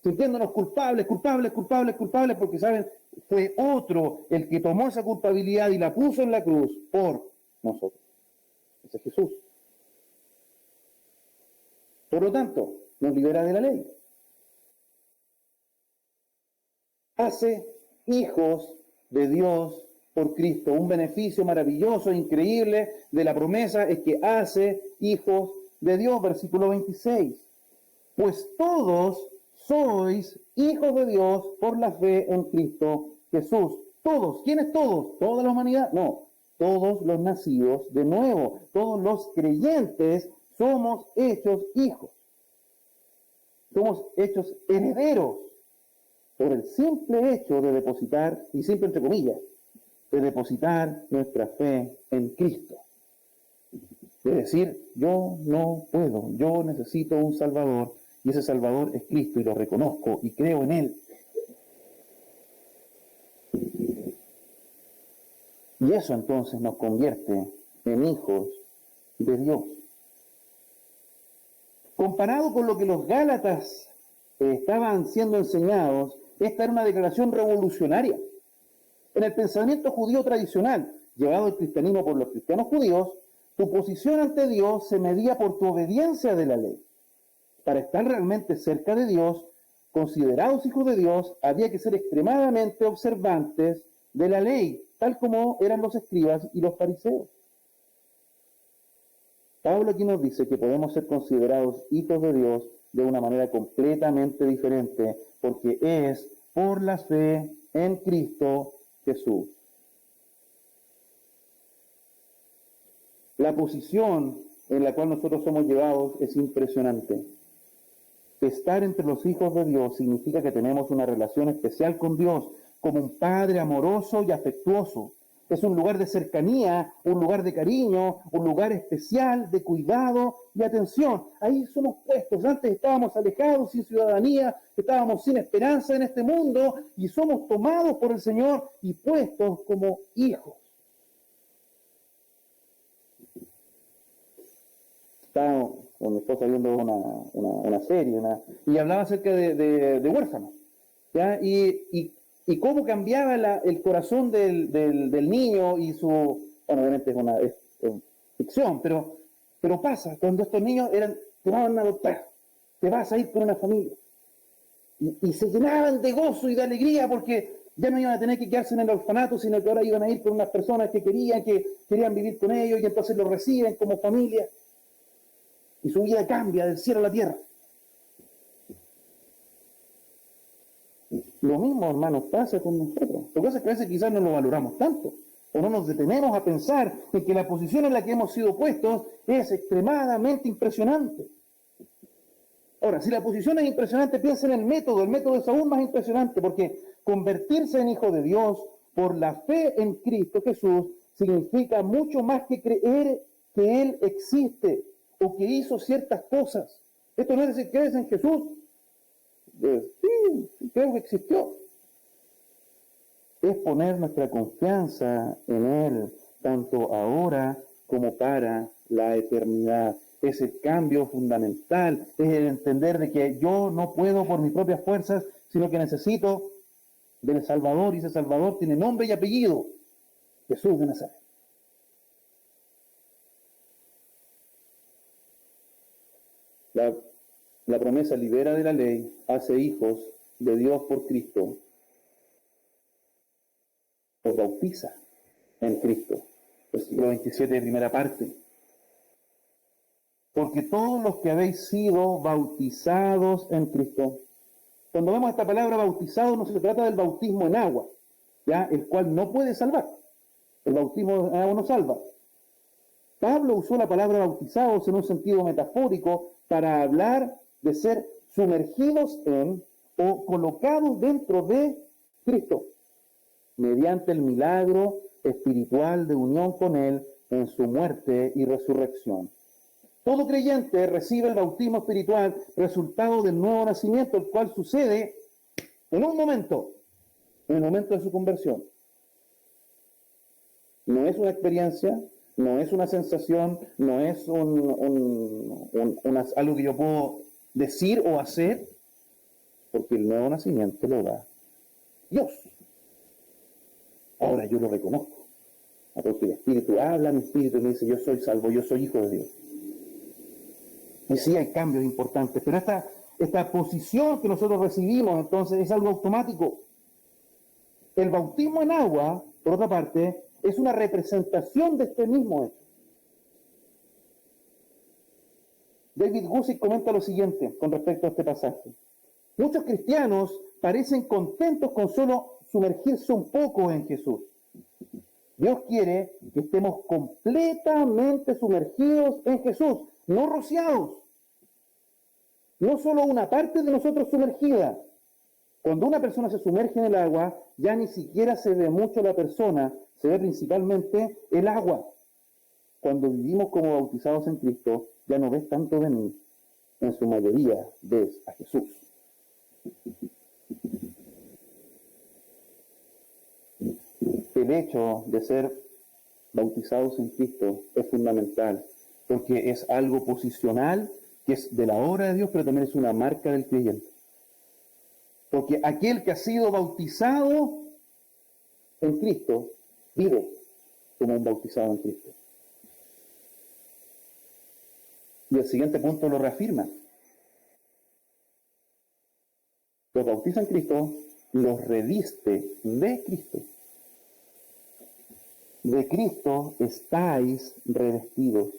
sintiéndonos culpables, porque, ¿saben? Fue otro el que tomó esa culpabilidad y la puso en la cruz por nosotros. Ese es Jesús. Por lo tanto, nos libera de la ley. Hace hijos de Dios por Cristo. Un beneficio maravilloso, increíble de la promesa es que hace hijos de Dios. Versículo 26. Pues todos sois hijos de Dios por la fe en Cristo Jesús. Todos, ¿quiénes todos? ¿Toda la humanidad? No, todos los nacidos de nuevo, todos los creyentes somos hechos hijos. Somos hechos herederos por el simple hecho de depositar, y simple entre comillas, de depositar nuestra fe en Cristo. Es decir, yo no puedo, yo necesito un Salvador, y ese Salvador es Cristo, y lo reconozco y creo en Él. Y eso entonces nos convierte en hijos de Dios. Comparado con lo que los Gálatas estaban siendo enseñados, esta era una declaración revolucionaria. En el pensamiento judío tradicional, llevado al cristianismo por los cristianos judíos, tu posición ante Dios se medía por tu obediencia de la ley. Para estar realmente cerca de Dios, considerados hijos de Dios, había que ser extremadamente observantes de la ley, tal como eran los escribas y los fariseos. Pablo aquí nos dice que podemos ser considerados hijos de Dios de una manera completamente diferente, porque es por la fe en Cristo Jesús. La posición en la cual nosotros somos llevados es impresionante. Estar entre los hijos de Dios significa que tenemos una relación especial con Dios, como un Padre amoroso y afectuoso. Es un lugar de cercanía, un lugar de cariño, un lugar especial de cuidado y atención. Ahí somos puestos. Antes estábamos alejados, sin ciudadanía, estábamos sin esperanza en este mundo, y somos tomados por el Señor y puestos como hijos. Estaba con mi esposa viendo una serie, y hablaba acerca de huérfanos, ¿ya? Y cómo cambiaba el corazón del niño y su... Bueno, obviamente es ficción, pero pasa, cuando estos niños te van a adoptar, te vas a ir con una familia. Y se llenaban de gozo y de alegría porque ya no iban a tener que quedarse en el orfanato, sino que ahora iban a ir con unas personas que querían vivir con ellos, y entonces los reciben como familia. Y su vida cambia del cielo a la tierra. Lo mismo, hermanos, pasa con nosotros. Lo que pasa es que a veces quizás no lo valoramos tanto, o no nos detenemos a pensar en que la posición en la que hemos sido puestos es extremadamente impresionante. Ahora, si la posición es impresionante, piensa en el método es aún más impresionante, porque convertirse en hijo de Dios por la fe en Cristo Jesús significa mucho más que creer que Él existe o que hizo ciertas cosas. Esto no es decir, ¿crees en Jesús? Sí, creo que existió. Es poner nuestra confianza en Él, tanto ahora como para la eternidad. Es el cambio fundamental, es el entender de que yo no puedo por mis propias fuerzas, sino que necesito del Salvador, y ese Salvador tiene nombre y apellido: Jesús de Nazaret. La promesa libera de la ley, hace hijos de Dios por Cristo, los bautiza en Cristo. Versículo 27, primera parte. Porque todos los que habéis sido bautizados en Cristo. Cuando vemos esta palabra bautizado, no se trata del bautismo en agua, ¿ya? El cual no puede salvar. El bautismo en agua no salva. Pablo usó la palabra bautizados en un sentido metafórico para hablar de ser sumergidos en o colocados dentro de Cristo, mediante el milagro espiritual de unión con Él en su muerte y resurrección. Todo creyente recibe el bautismo espiritual, resultado del nuevo nacimiento, el cual sucede en un momento, en el momento de su conversión. No es una experiencia, no es una sensación, no es algo que yo puedo decir o hacer, porque el nuevo nacimiento lo da Dios. Ahora yo lo reconozco, porque el Espíritu habla, mi Espíritu me dice: yo soy salvo, yo soy hijo de Dios. Y sí hay cambios importantes, pero esta posición que nosotros recibimos entonces es algo automático. El bautismo en agua, por otra parte, es una representación de este mismo hecho. David Guzik comenta lo siguiente con respecto a este pasaje. Muchos cristianos parecen contentos con solo sumergirse un poco en Jesús. Dios quiere que estemos completamente sumergidos en Jesús, no rociados. No solo una parte de nosotros sumergida. Cuando una persona se sumerge en el agua, ya ni siquiera se ve mucho la persona, se ve principalmente el agua. Cuando vivimos como bautizados en Cristo, ya no ves tanto de mí. En su mayoría ves a Jesús. El hecho de ser bautizados en Cristo es fundamental, porque es algo posicional, que es de la obra de Dios, pero también es una marca del creyente. Porque aquel que ha sido bautizado en Cristo, vive como un bautizado en Cristo. Y el siguiente punto lo reafirma. Los bautiza en Cristo, los reviste de Cristo. De Cristo estáis revestidos.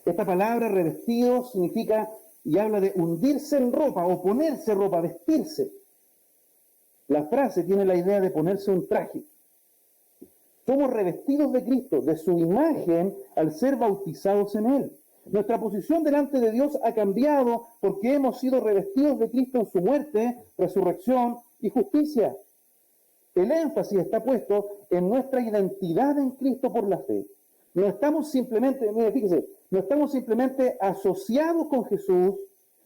Esta palabra revestidos significa y habla de hundirse en ropa o ponerse ropa, vestirse. La frase tiene la idea de ponerse un traje. Somos revestidos de Cristo, de su imagen, al ser bautizados en Él. Nuestra posición delante de Dios ha cambiado porque hemos sido revestidos de Cristo en su muerte, resurrección y justicia. El énfasis está puesto en nuestra identidad en Cristo por la fe. No estamos simplemente, mire, fíjese, no estamos simplemente asociados con Jesús,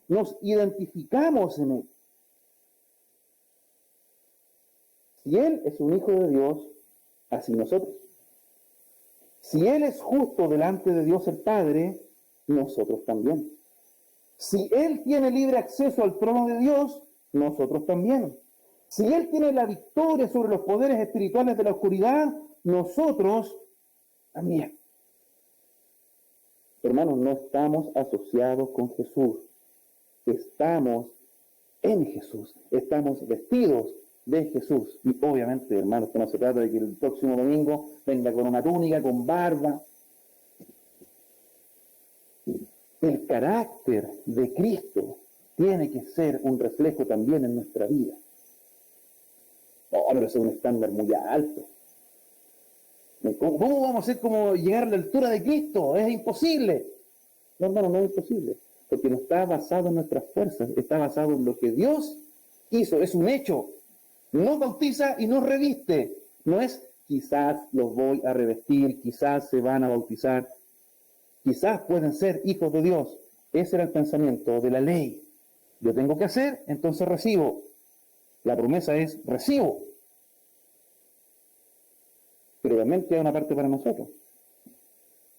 nos identificamos en Él. Si Él es un hijo de Dios, así nosotros. Si Él es justo delante de Dios el Padre, nosotros también. Si Él tiene libre acceso al trono de Dios, nosotros también. Si Él tiene la victoria sobre los poderes espirituales de la oscuridad, nosotros también. Hermanos, no estamos asociados con Jesús. Estamos en Jesús. Estamos vestidos de Jesús. Y obviamente, hermanos, que no se trata de que el próximo domingo venga con una túnica, con barba. El carácter de Cristo tiene que ser un reflejo también en nuestra vida. Oh, pero eso es un estándar muy alto. ¿Cómo vamos a hacer como llegar a la altura de Cristo? Es imposible. No, hermano, no es imposible. Porque no está basado en nuestras fuerzas, está basado en lo que Dios hizo. Es un hecho. Nos bautiza y nos reviste. No es quizás los voy a revestir, quizás se van a bautizar, quizás pueden ser hijos de Dios. Ese era el pensamiento de la ley. Yo tengo que hacer, entonces recibo. La promesa es recibo. Pero realmente hay una parte para nosotros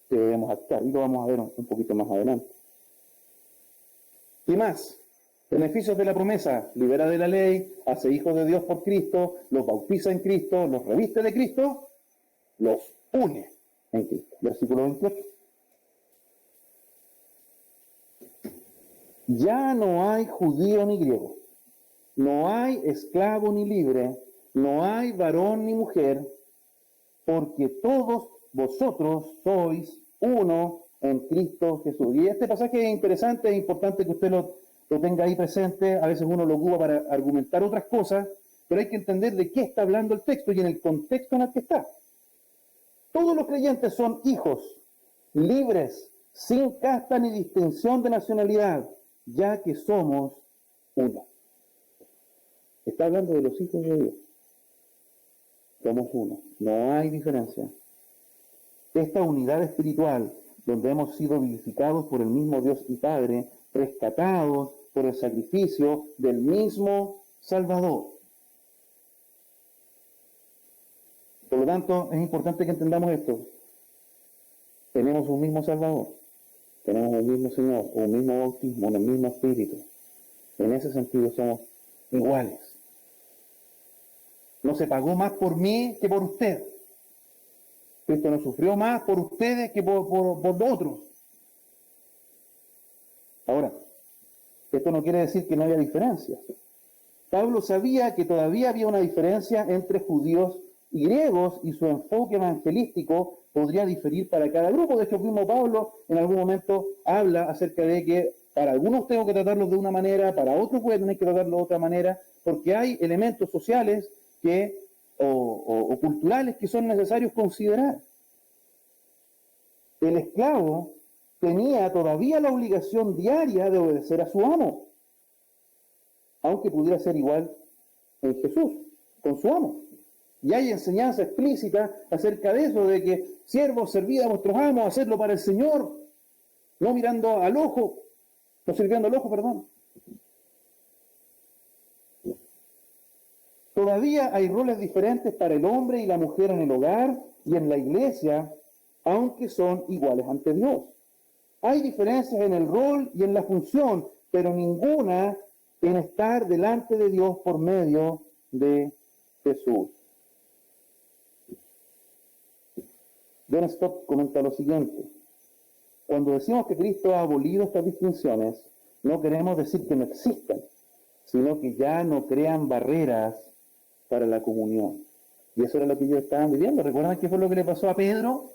que debemos actuar, y lo vamos a ver un poquito más adelante. ¿Qué más? Beneficios de la promesa: libera de la ley, hace hijos de Dios por Cristo, los bautiza en Cristo, los reviste de Cristo, los une en Cristo. Versículo 28. Ya no hay judío ni griego, no hay esclavo ni libre, no hay varón ni mujer, porque todos vosotros sois uno en Cristo Jesús. Y este pasaje es interesante, es importante que usted lo tenga ahí presente. A veces uno lo ocupa para argumentar otras cosas, pero hay que entender de qué está hablando el texto y en el contexto en el que está. Todos los creyentes son hijos, libres, sin casta ni distinción de nacionalidad, ya que somos uno. Está hablando de los hijos de Dios. Somos uno, no hay diferencia. Esta unidad espiritual, donde hemos sido vivificados por el mismo Dios y Padre, rescatados por el sacrificio del mismo Salvador. Por lo tanto, es importante que entendamos esto. Tenemos un mismo Salvador, tenemos un mismo Señor, un mismo bautismo, un mismo Espíritu. En ese sentido somos iguales. No se pagó más por mí que por usted. Cristo no sufrió más por ustedes que por otros. Ahora, esto no quiere decir que no haya diferencias. Pablo sabía que todavía había una diferencia entre judíos y griegos, y su enfoque evangelístico podría diferir para cada grupo. De hecho, el mismo Pablo en algún momento habla acerca de que Para algunos tengo que tratarlos de una manera, para otros voy a tener que tratarlos de otra manera, porque hay elementos sociales o culturales que son necesarios considerar. El esclavo tenía todavía la obligación diaria de obedecer a su amo, aunque pudiera ser igual en Jesús, con su amo. Y hay enseñanza explícita acerca de eso, de que siervos, servid a vuestros amos, hacedlo para el Señor, no mirando al ojo, no sirviendo al ojo, perdón. Todavía hay roles diferentes para el hombre y la mujer en el hogar y en la iglesia, aunque son iguales ante Dios. Hay diferencias en el rol y en la función, pero ninguna en estar delante de Dios por medio de Jesús. John Stott comenta lo siguiente: cuando decimos que Cristo ha abolido estas distinciones, no queremos decir que no existan, sino que ya no crean barreras para la comunión. Y eso era lo que ellos estaban viviendo. ¿Recuerdan qué fue lo que le pasó a Pedro?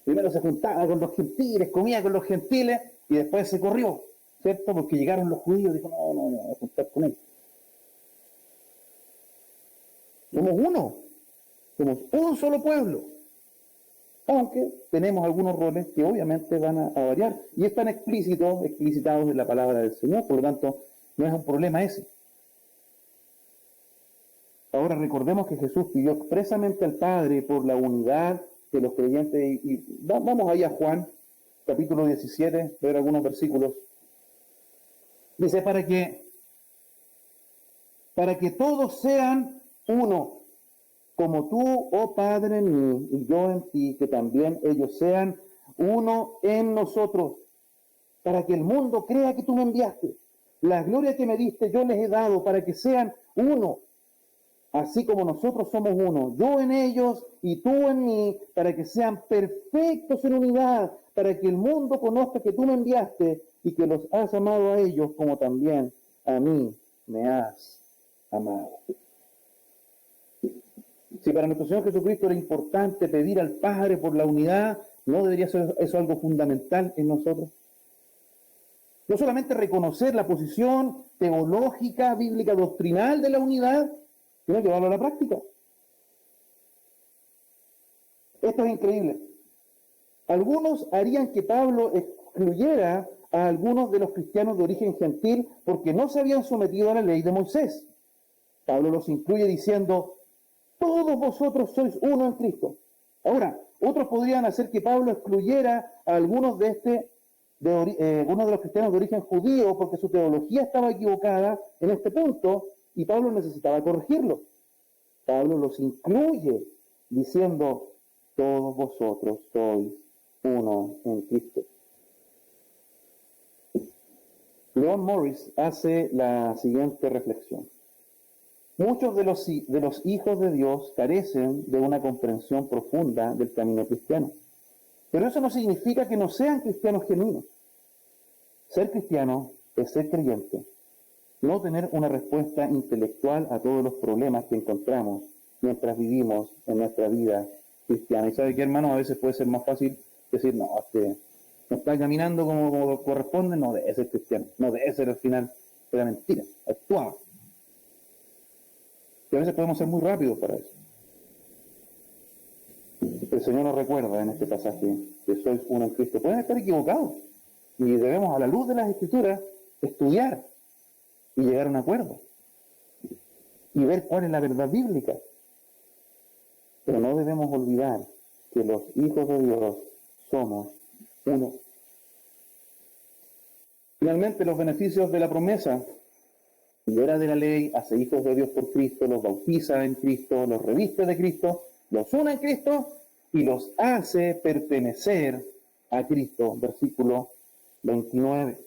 Primero se juntaba con los gentiles, comía con los gentiles, y después se corrió, ¿cierto? Porque llegaron los judíos y dijo, no, voy a juntar con ellos. Somos uno, somos un solo pueblo. Aunque tenemos algunos roles que obviamente van a variar, y están explicitados en la palabra del Señor, por lo tanto, no es un problema ese. Ahora recordemos que Jesús pidió expresamente al Padre por la unidad de los creyentes, y vamos ahí a Juan, capítulo 17, ver algunos versículos. Dice, para que todos sean uno, como tú, oh Padre, en mí, y yo en ti, que también ellos sean uno en nosotros, para que el mundo crea que tú me enviaste. La gloria que me diste yo les he dado, para que sean uno, así como nosotros somos uno, yo en ellos y tú en mí, para que sean perfectos en unidad, para que el mundo conozca que tú me enviaste y que los has amado a ellos como también a mí me has amado. Si para nuestro Señor Jesucristo era importante pedir al Padre por la unidad, ¿no debería ser eso algo fundamental en nosotros? No solamente reconocer la posición teológica, bíblica, doctrinal de la unidad, sino llevarlo a la práctica. Esto es increíble. Algunos harían que Pablo excluyera a algunos de los cristianos de origen gentil porque no se habían sometido a la ley de Moisés. Pablo los incluye diciendo, todos vosotros sois uno en Cristo. Ahora, otros podrían hacer que Pablo excluyera a algunos de los cristianos de origen judío porque su teología estaba equivocada en este punto y Pablo necesitaba corregirlo. Pablo los incluye diciendo, todos vosotros sois uno en Cristo. Leon Morris hace la siguiente reflexión. Muchos de los hijos de Dios carecen de una comprensión profunda del camino cristiano. Pero eso no significa que no sean cristianos genuinos. Ser cristiano es ser creyente, no tener una respuesta intelectual a todos los problemas que encontramos mientras vivimos en nuestra vida cristiana. ¿Y sabe qué, hermano? A veces puede ser más fácil decir, no está caminando como corresponde, no debe ser cristiano, no debe ser al final de la mentira, actuaba. Y a veces podemos ser muy rápidos para eso. El Señor nos recuerda en este pasaje que sois uno en Cristo. Pueden estar equivocados y debemos, a la luz de las Escrituras, estudiar y llegar a un acuerdo y ver cuál es la verdad bíblica. Pero no debemos olvidar que los hijos de Dios somos uno. Finalmente, los beneficios de la promesa: libera de la ley, hace hijos de Dios por Cristo, los bautiza en Cristo, los reviste de Cristo, los une en Cristo y los hace pertenecer a Cristo. Versículo 29.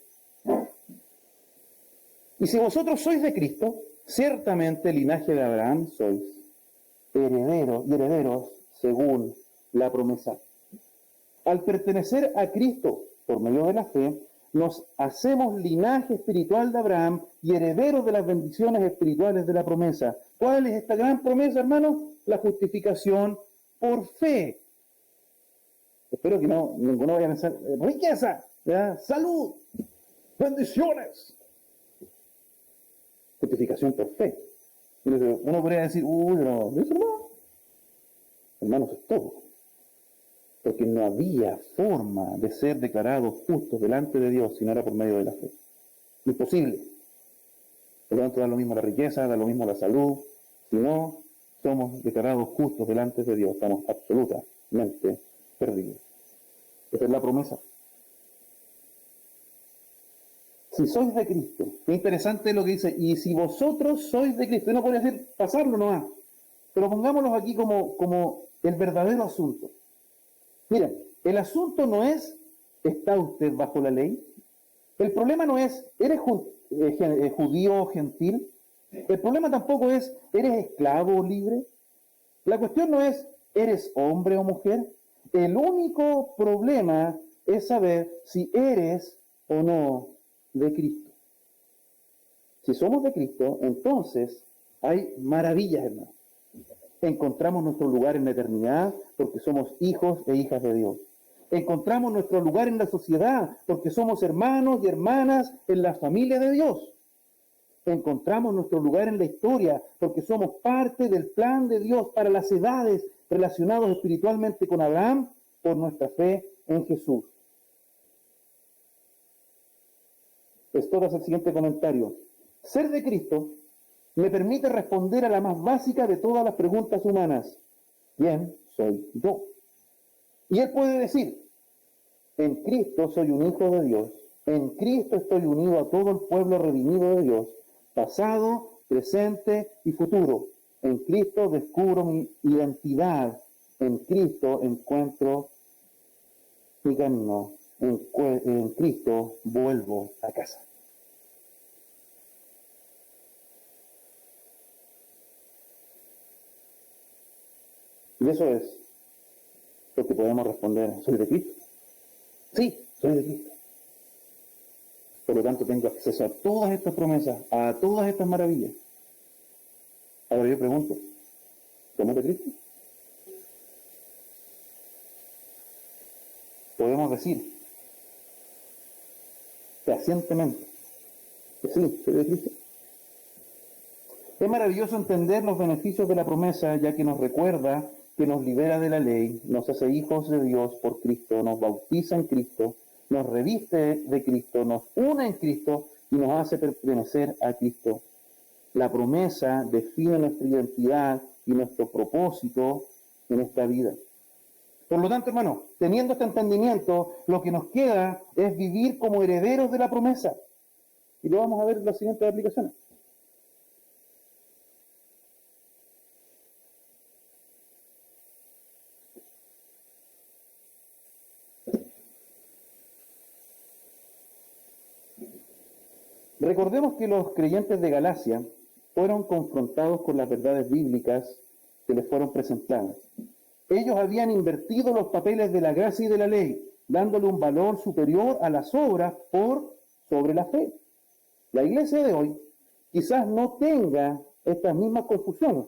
Y si vosotros sois de Cristo, ciertamente linaje de Abraham sois, herederos y herederos según la promesa. Al pertenecer a Cristo por medio de la fe, nos hacemos linaje espiritual de Abraham y herederos de las bendiciones espirituales de la promesa. ¿Cuál es esta gran promesa, hermanos? La justificación por fe. Espero que ninguno vaya a pensar, riqueza, ¿ya? Salud, bendiciones. Justificación por fe. Uno podría decir, pero eso no. Hermanos, es todo. Porque no había forma de ser declarados justos delante de Dios si no era por medio de la fe. Imposible. Por lo tanto, da lo mismo la riqueza, da lo mismo la salud. Si no somos declarados justos delante de Dios, estamos absolutamente perdidos. Esa es la promesa. Si sois de Cristo, qué interesante lo que dice, y si vosotros sois de Cristo, uno puede decir, pasarlo nomás, pero pongámoslo aquí como el verdadero asunto. Miren, el asunto no es, ¿está usted bajo la ley? El problema no es, ¿eres judío o gentil? El problema tampoco es, ¿eres esclavo o libre? La cuestión no es, ¿eres hombre o mujer? El único problema es saber si eres o no de Cristo. Si somos de Cristo, entonces hay maravillas, hermanos. Encontramos nuestro lugar en la eternidad porque somos hijos e hijas de Dios. Encontramos nuestro lugar en la sociedad porque somos hermanos y hermanas en la familia de Dios. Encontramos nuestro lugar en la historia porque somos parte del plan de Dios para las edades relacionados espiritualmente con Abraham por nuestra fe en Jesús. Esto es el siguiente comentario. Ser de Cristo me permite responder a la más básica de todas las preguntas humanas. ¿Quién soy yo? Y él puede decir, en Cristo soy un hijo de Dios, en Cristo estoy unido a todo el pueblo redimido de Dios, pasado, presente y futuro. En Cristo descubro mi identidad, en Cristo encuentro mi camino, en Cristo vuelvo a casa. Y eso es lo que podemos responder, ¿soy de Cristo? Sí, soy de Cristo. Por lo tanto, tengo acceso a todas estas promesas, a todas estas maravillas. Ahora yo pregunto, ¿somos de Cristo? Podemos decir fehacientemente que sí, soy de Cristo. Es maravilloso entender los beneficios de la promesa, ya que nos recuerda que nos libera de la ley, nos hace hijos de Dios por Cristo, nos bautiza en Cristo, nos reviste de Cristo, nos une en Cristo y nos hace pertenecer a Cristo. La promesa define nuestra identidad y nuestro propósito en esta vida. Por lo tanto, hermanos, teniendo este entendimiento, lo que nos queda es vivir como herederos de la promesa. Y lo vamos a ver en las siguientes aplicaciones. Recordemos que los creyentes de Galacia fueron confrontados con las verdades bíblicas que les fueron presentadas. Ellos habían invertido los papeles de la gracia y de la ley, dándole un valor superior a las obras por sobre la fe. La iglesia de hoy quizás no tenga estas mismas confusiones,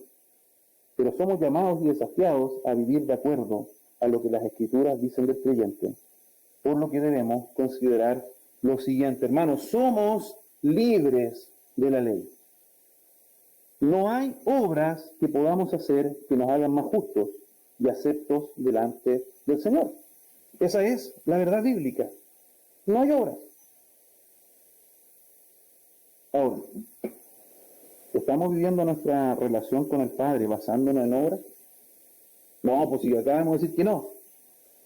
pero somos llamados y desafiados a vivir de acuerdo a lo que las Escrituras dicen del creyente, por lo que debemos considerar lo siguiente. Hermanos, somos libres de la ley. No hay obras que podamos hacer que nos hagan más justos y aceptos delante del Señor. Esa es la verdad bíblica. No hay obras. Ahora, ¿estamos viviendo nuestra relación con el Padre basándonos en obras? No, pues si acabamos de decir que no.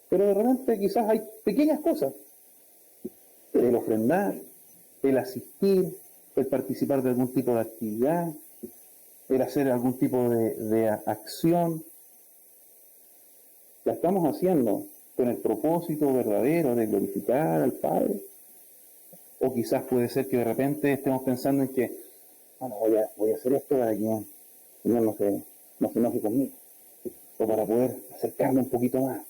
Pero de repente quizás hay pequeñas cosas. El ofrendar, el asistir, el participar de algún tipo de actividad, el hacer algún tipo de acción. La estamos haciendo con el propósito verdadero de glorificar al Padre. O quizás puede ser que de repente estemos pensando en que, bueno, voy a hacer esto para que el Señor no se enoje conmigo. O para poder acercarme un poquito más.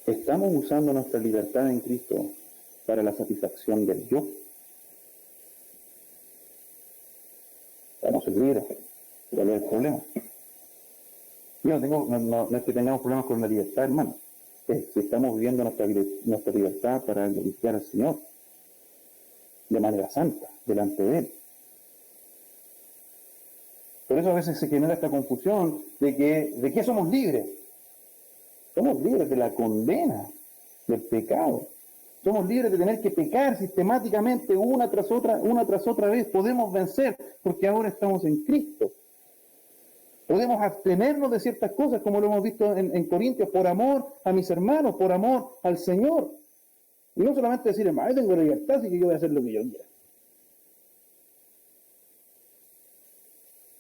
¿Estamos usando nuestra libertad en Cristo para la satisfacción del yo? Estamos libres. ¿Cuál es el problema? Yo no es que tengamos problemas con la libertad, hermano. es si estamos viviendo nuestra libertad para glorificar al Señor de manera santa, delante de Él. Por eso a veces se genera esta confusión de que somos libres. Somos libres de la condena, del pecado. Somos libres de tener que pecar sistemáticamente una tras otra vez. Podemos vencer porque ahora estamos en Cristo. Podemos abstenernos de ciertas cosas, como lo hemos visto en Corintios, por amor a mis hermanos, por amor al Señor. Y no solamente decir, hermano, yo tengo libertad, así que yo voy a hacer lo que yo quiera.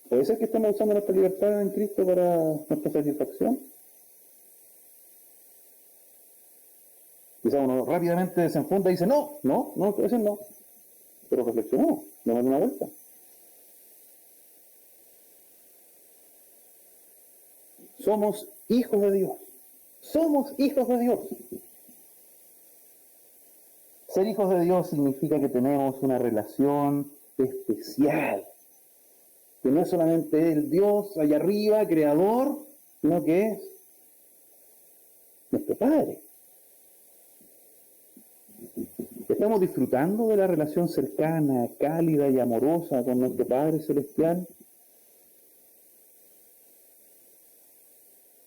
¿Puede ser que estemos usando nuestra libertad en Cristo para nuestra satisfacción? Quizá uno rápidamente desenfunda y dice, no, ese no. Pero reflexionemos, démosle una vuelta. Somos hijos de Dios. Somos hijos de Dios. Ser hijos de Dios significa que tenemos una relación especial. Que no es solamente el Dios allá arriba, creador, sino que es nuestro Padre. ¿Estamos disfrutando de la relación cercana, cálida y amorosa con nuestro Padre Celestial?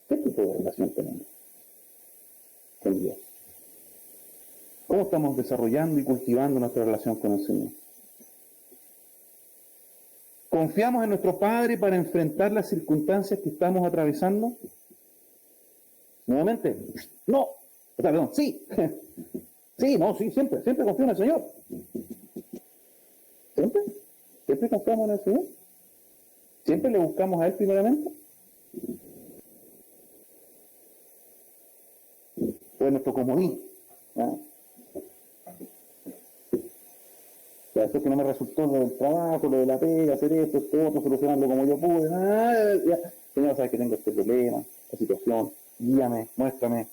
¿Qué tipo de relación tenemos con Dios? ¿Cómo estamos desarrollando y cultivando nuestra relación con el Señor? ¿Confiamos en nuestro Padre para enfrentar las circunstancias que estamos atravesando? Nuevamente, no. O sea, perdón, sí. Sí, siempre confío en el Señor. Siempre confiamos en el Señor. Siempre le buscamos a Él primeramente. O es nuestro comodín. Eso que no me resultó lo del trabajo, lo de la pega, hacer esto otro, solucionarlo como yo pude. Señor, sabes que tengo este problema, esta situación, guíame, muéstrame.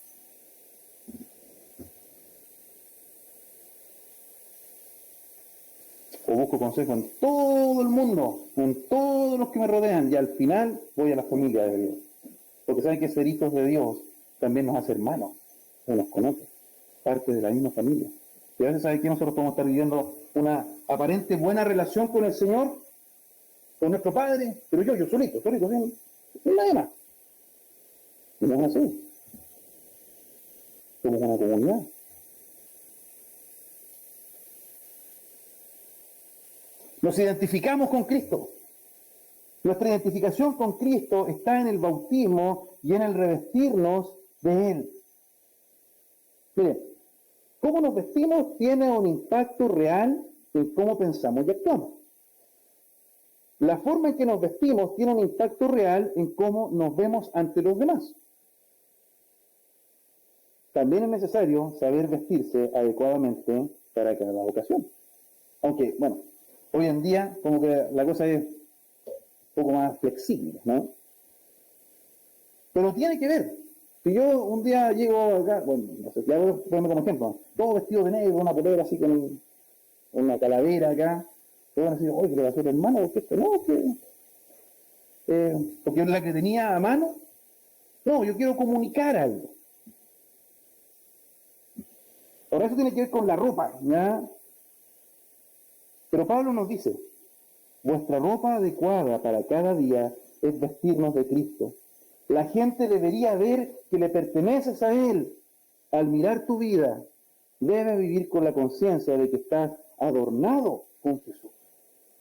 O busco consejo en todo el mundo, en todos los que me rodean, y al final voy a la familia de Dios. Porque saben que ser hijos de Dios también nos hace hermanos, unos con otros, parte de la misma familia. Y a veces saben que nosotros podemos estar viviendo una aparente buena relación con el Señor, con nuestro Padre, pero yo solito, sin nadie más. Y no es así. Somos una comunidad. Nos identificamos con Cristo. Nuestra identificación con Cristo está en el bautismo y en el revestirnos de Él. Miren, cómo nos vestimos tiene un impacto real en cómo pensamos y actuamos. La forma en que nos vestimos tiene un impacto real en cómo nos vemos ante los demás. También es necesario saber vestirse adecuadamente para cada ocasión. Aunque, bueno, hoy en día como que la cosa es un poco más flexible, ¿no? Pero tiene que ver. Si yo un día llego acá, bueno, no sé, ya voy a ponerme como ejemplo, todo vestido de negro, una polera así con una calavera acá, te van a decir, oye, ¿qué le va a hacer hermano? ¿Por qué esto? No, porque es la que tenía a mano. No, yo quiero comunicar algo. Ahora eso tiene que ver con la ropa, ¿ya? Pero Pablo nos dice, vuestra ropa adecuada para cada día es vestirnos de Cristo. La gente debería ver que le perteneces a Él. Al mirar tu vida, debes vivir con la conciencia de que estás adornado con Jesús.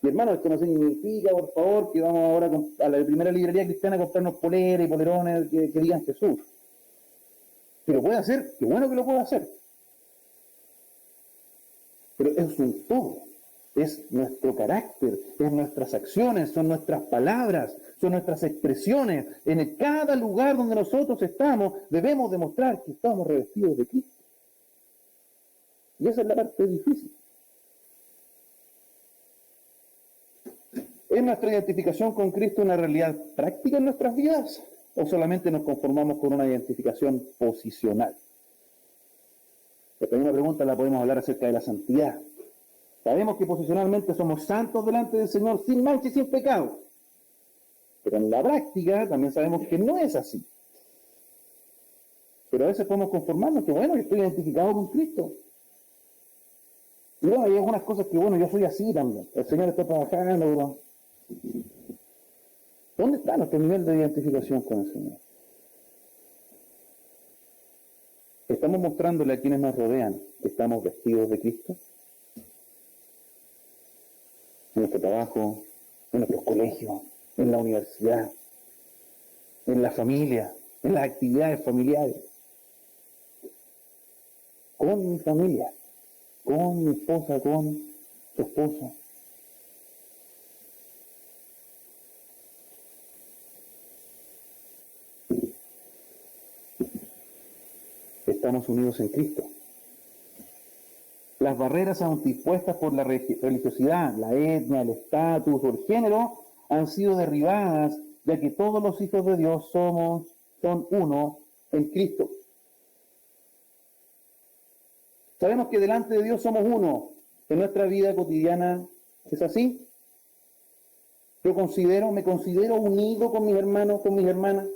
Mi hermano, esto no significa, por favor, que vamos ahora a la primera librería cristiana a comprarnos poleras y polerones que digan Jesús. Si lo puede hacer, qué bueno que lo pueda hacer. Pero es un todo. Es nuestro carácter, es nuestras acciones, son nuestras palabras, son nuestras expresiones. En cada lugar donde nosotros estamos, debemos demostrar que estamos revestidos de Cristo. Y esa es la parte difícil. ¿Es nuestra identificación con Cristo una realidad práctica en nuestras vidas? ¿O solamente nos conformamos con una identificación posicional? La primera pregunta la podemos hablar acerca de la santidad. Sabemos que posicionalmente somos santos delante del Señor, sin mancha y sin pecado. Pero en la práctica también sabemos que no es así. Pero a veces podemos conformarnos que, bueno, yo estoy identificado con Cristo. Y bueno, hay algunas cosas que, bueno, yo soy así también. El Señor está trabajando, bro. ¿Dónde está nuestro nivel de identificación con el Señor? ¿Estamos mostrándole a quienes nos rodean que estamos vestidos de Cristo? En nuestro trabajo, en nuestros colegios, en la universidad, en la familia, en las actividades familiares. Con mi familia, con mi esposa, con su esposo. Estamos unidos en Cristo. Las barreras antipuestas por la religiosidad, la etnia, el estatus o el género han sido derribadas, ya que todos los hijos de Dios son uno en Cristo. Sabemos que delante de Dios somos uno. En nuestra vida cotidiana es así. Me considero unido con mis hermanos, con mis hermanas,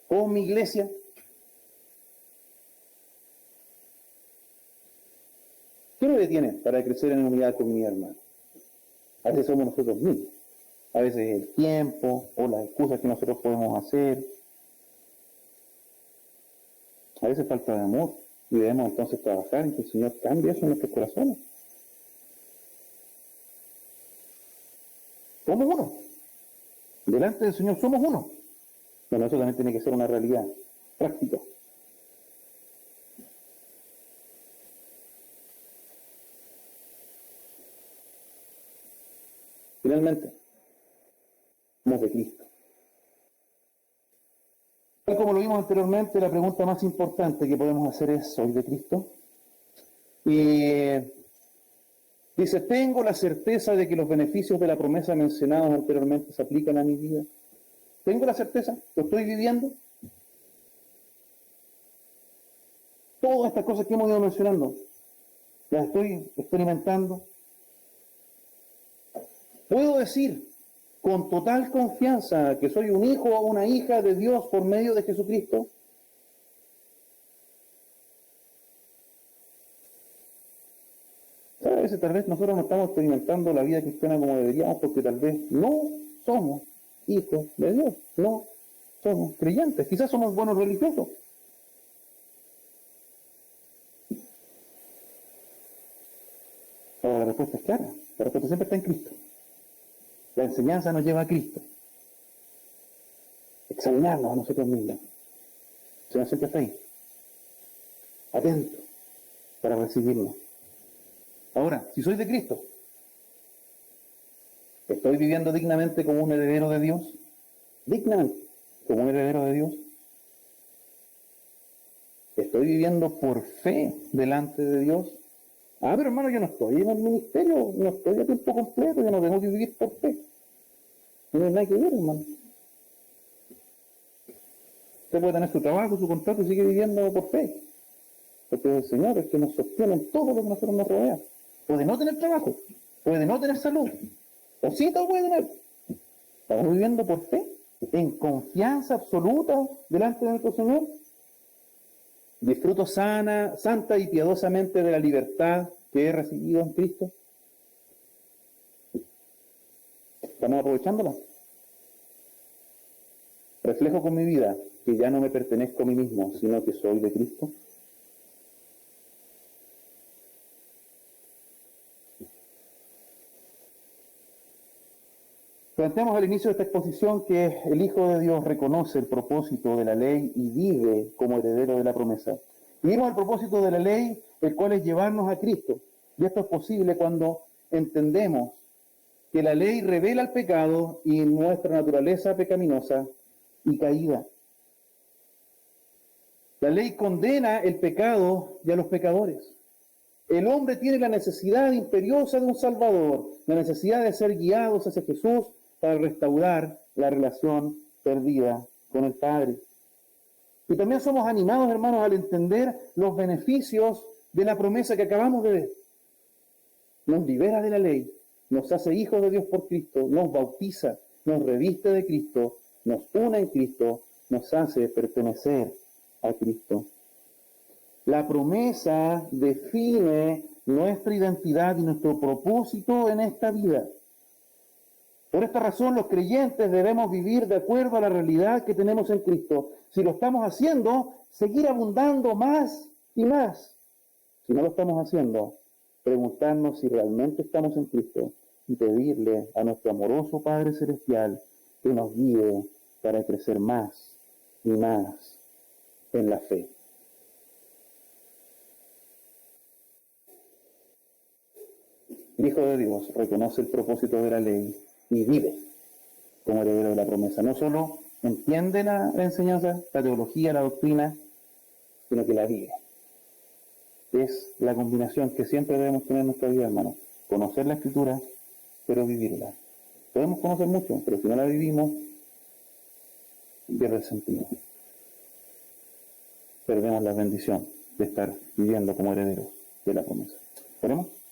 con mi iglesia. ¿Qué nos detiene para crecer en unidad con mi hermano? A veces somos nosotros mismos. A veces el tiempo o las excusas que nosotros podemos hacer. A veces falta de amor. Y debemos entonces trabajar en que el Señor cambie eso en nuestros corazones. Somos uno. Delante del Señor somos uno. Bueno, eso también tiene que ser una realidad práctica. Finalmente, somos de Cristo. Tal como lo vimos anteriormente, la pregunta más importante que podemos hacer es, ¿soy de Cristo? Y dice, ¿tengo la certeza de que los beneficios de la promesa mencionados anteriormente se aplican a mi vida? ¿Tengo la certeza? ¿Lo estoy viviendo? Todas estas cosas que hemos ido mencionando, las estoy experimentando. Puedo decir con total confianza que soy un hijo o una hija de Dios por medio de Jesucristo. A veces tal vez nosotros no estamos experimentando la vida cristiana como deberíamos porque tal vez no somos hijos de Dios, no somos creyentes, quizás somos buenos religiosos. Ahora la respuesta es clara, la respuesta siempre está en Cristo. La enseñanza nos lleva a Cristo. Examinarnos a nosotros mismos. El Señor siempre está ahí, atento para recibirnos. Ahora, si soy de Cristo, ¿estoy viviendo dignamente como un heredero de Dios? Dignamente, como un heredero de Dios. ¿Estoy viviendo por fe delante de Dios? Pero hermano, yo no estoy en el ministerio, no estoy a tiempo completo, yo no tengo que vivir por fe. No hay nada que ver, hermano. Usted puede tener su trabajo, su contrato y sigue viviendo por fe. Porque es el Señor el que nos sostiene en todo lo que nosotros nos rodea. Puede no tener trabajo, puede no tener salud, o sí todo puede tener. Estamos viviendo por fe, en confianza absoluta delante de nuestro Señor. Disfruto santa y piadosamente de la libertad que he recibido en Cristo. ¿Estamos aprovechándola? ¿Reflejo con mi vida que ya no me pertenezco a mí mismo, sino que soy de Cristo? Planteamos al inicio de esta exposición que el Hijo de Dios reconoce el propósito de la ley y vive como heredero de la promesa. Vivimos el propósito de la ley, el cual es llevarnos a Cristo. Y esto es posible cuando entendemos que la ley revela el pecado y nuestra naturaleza pecaminosa y caída. La ley condena el pecado y a los pecadores. El hombre tiene la necesidad imperiosa de un Salvador, la necesidad de ser guiados hacia Jesús para restaurar la relación perdida con el Padre. Y también somos animados, hermanos, al entender los beneficios de la promesa que acabamos de ver. Nos libera de la ley, nos hace hijos de Dios por Cristo, nos bautiza, nos reviste de Cristo, nos une en Cristo, nos hace pertenecer a Cristo. La promesa define nuestra identidad y nuestro propósito en esta vida. Por esta razón, los creyentes debemos vivir de acuerdo a la realidad que tenemos en Cristo. Si lo estamos haciendo, seguir abundando más y más. Si no lo estamos haciendo, preguntarnos si realmente estamos en Cristo y pedirle a nuestro amoroso Padre Celestial que nos guíe para crecer más y más en la fe. El Hijo de Dios reconoce el propósito de la ley y vive como heredero de la promesa. No solo entiende la enseñanza, la teología, la doctrina, sino que la vive. Es la combinación que siempre debemos tener en nuestra vida, hermanos. Conocer la Escritura, pero vivirla. Podemos conocer mucho, pero si no la vivimos, pierde el sentido. Perdemos la bendición de estar viviendo como herederos de la promesa. ¿Oremos?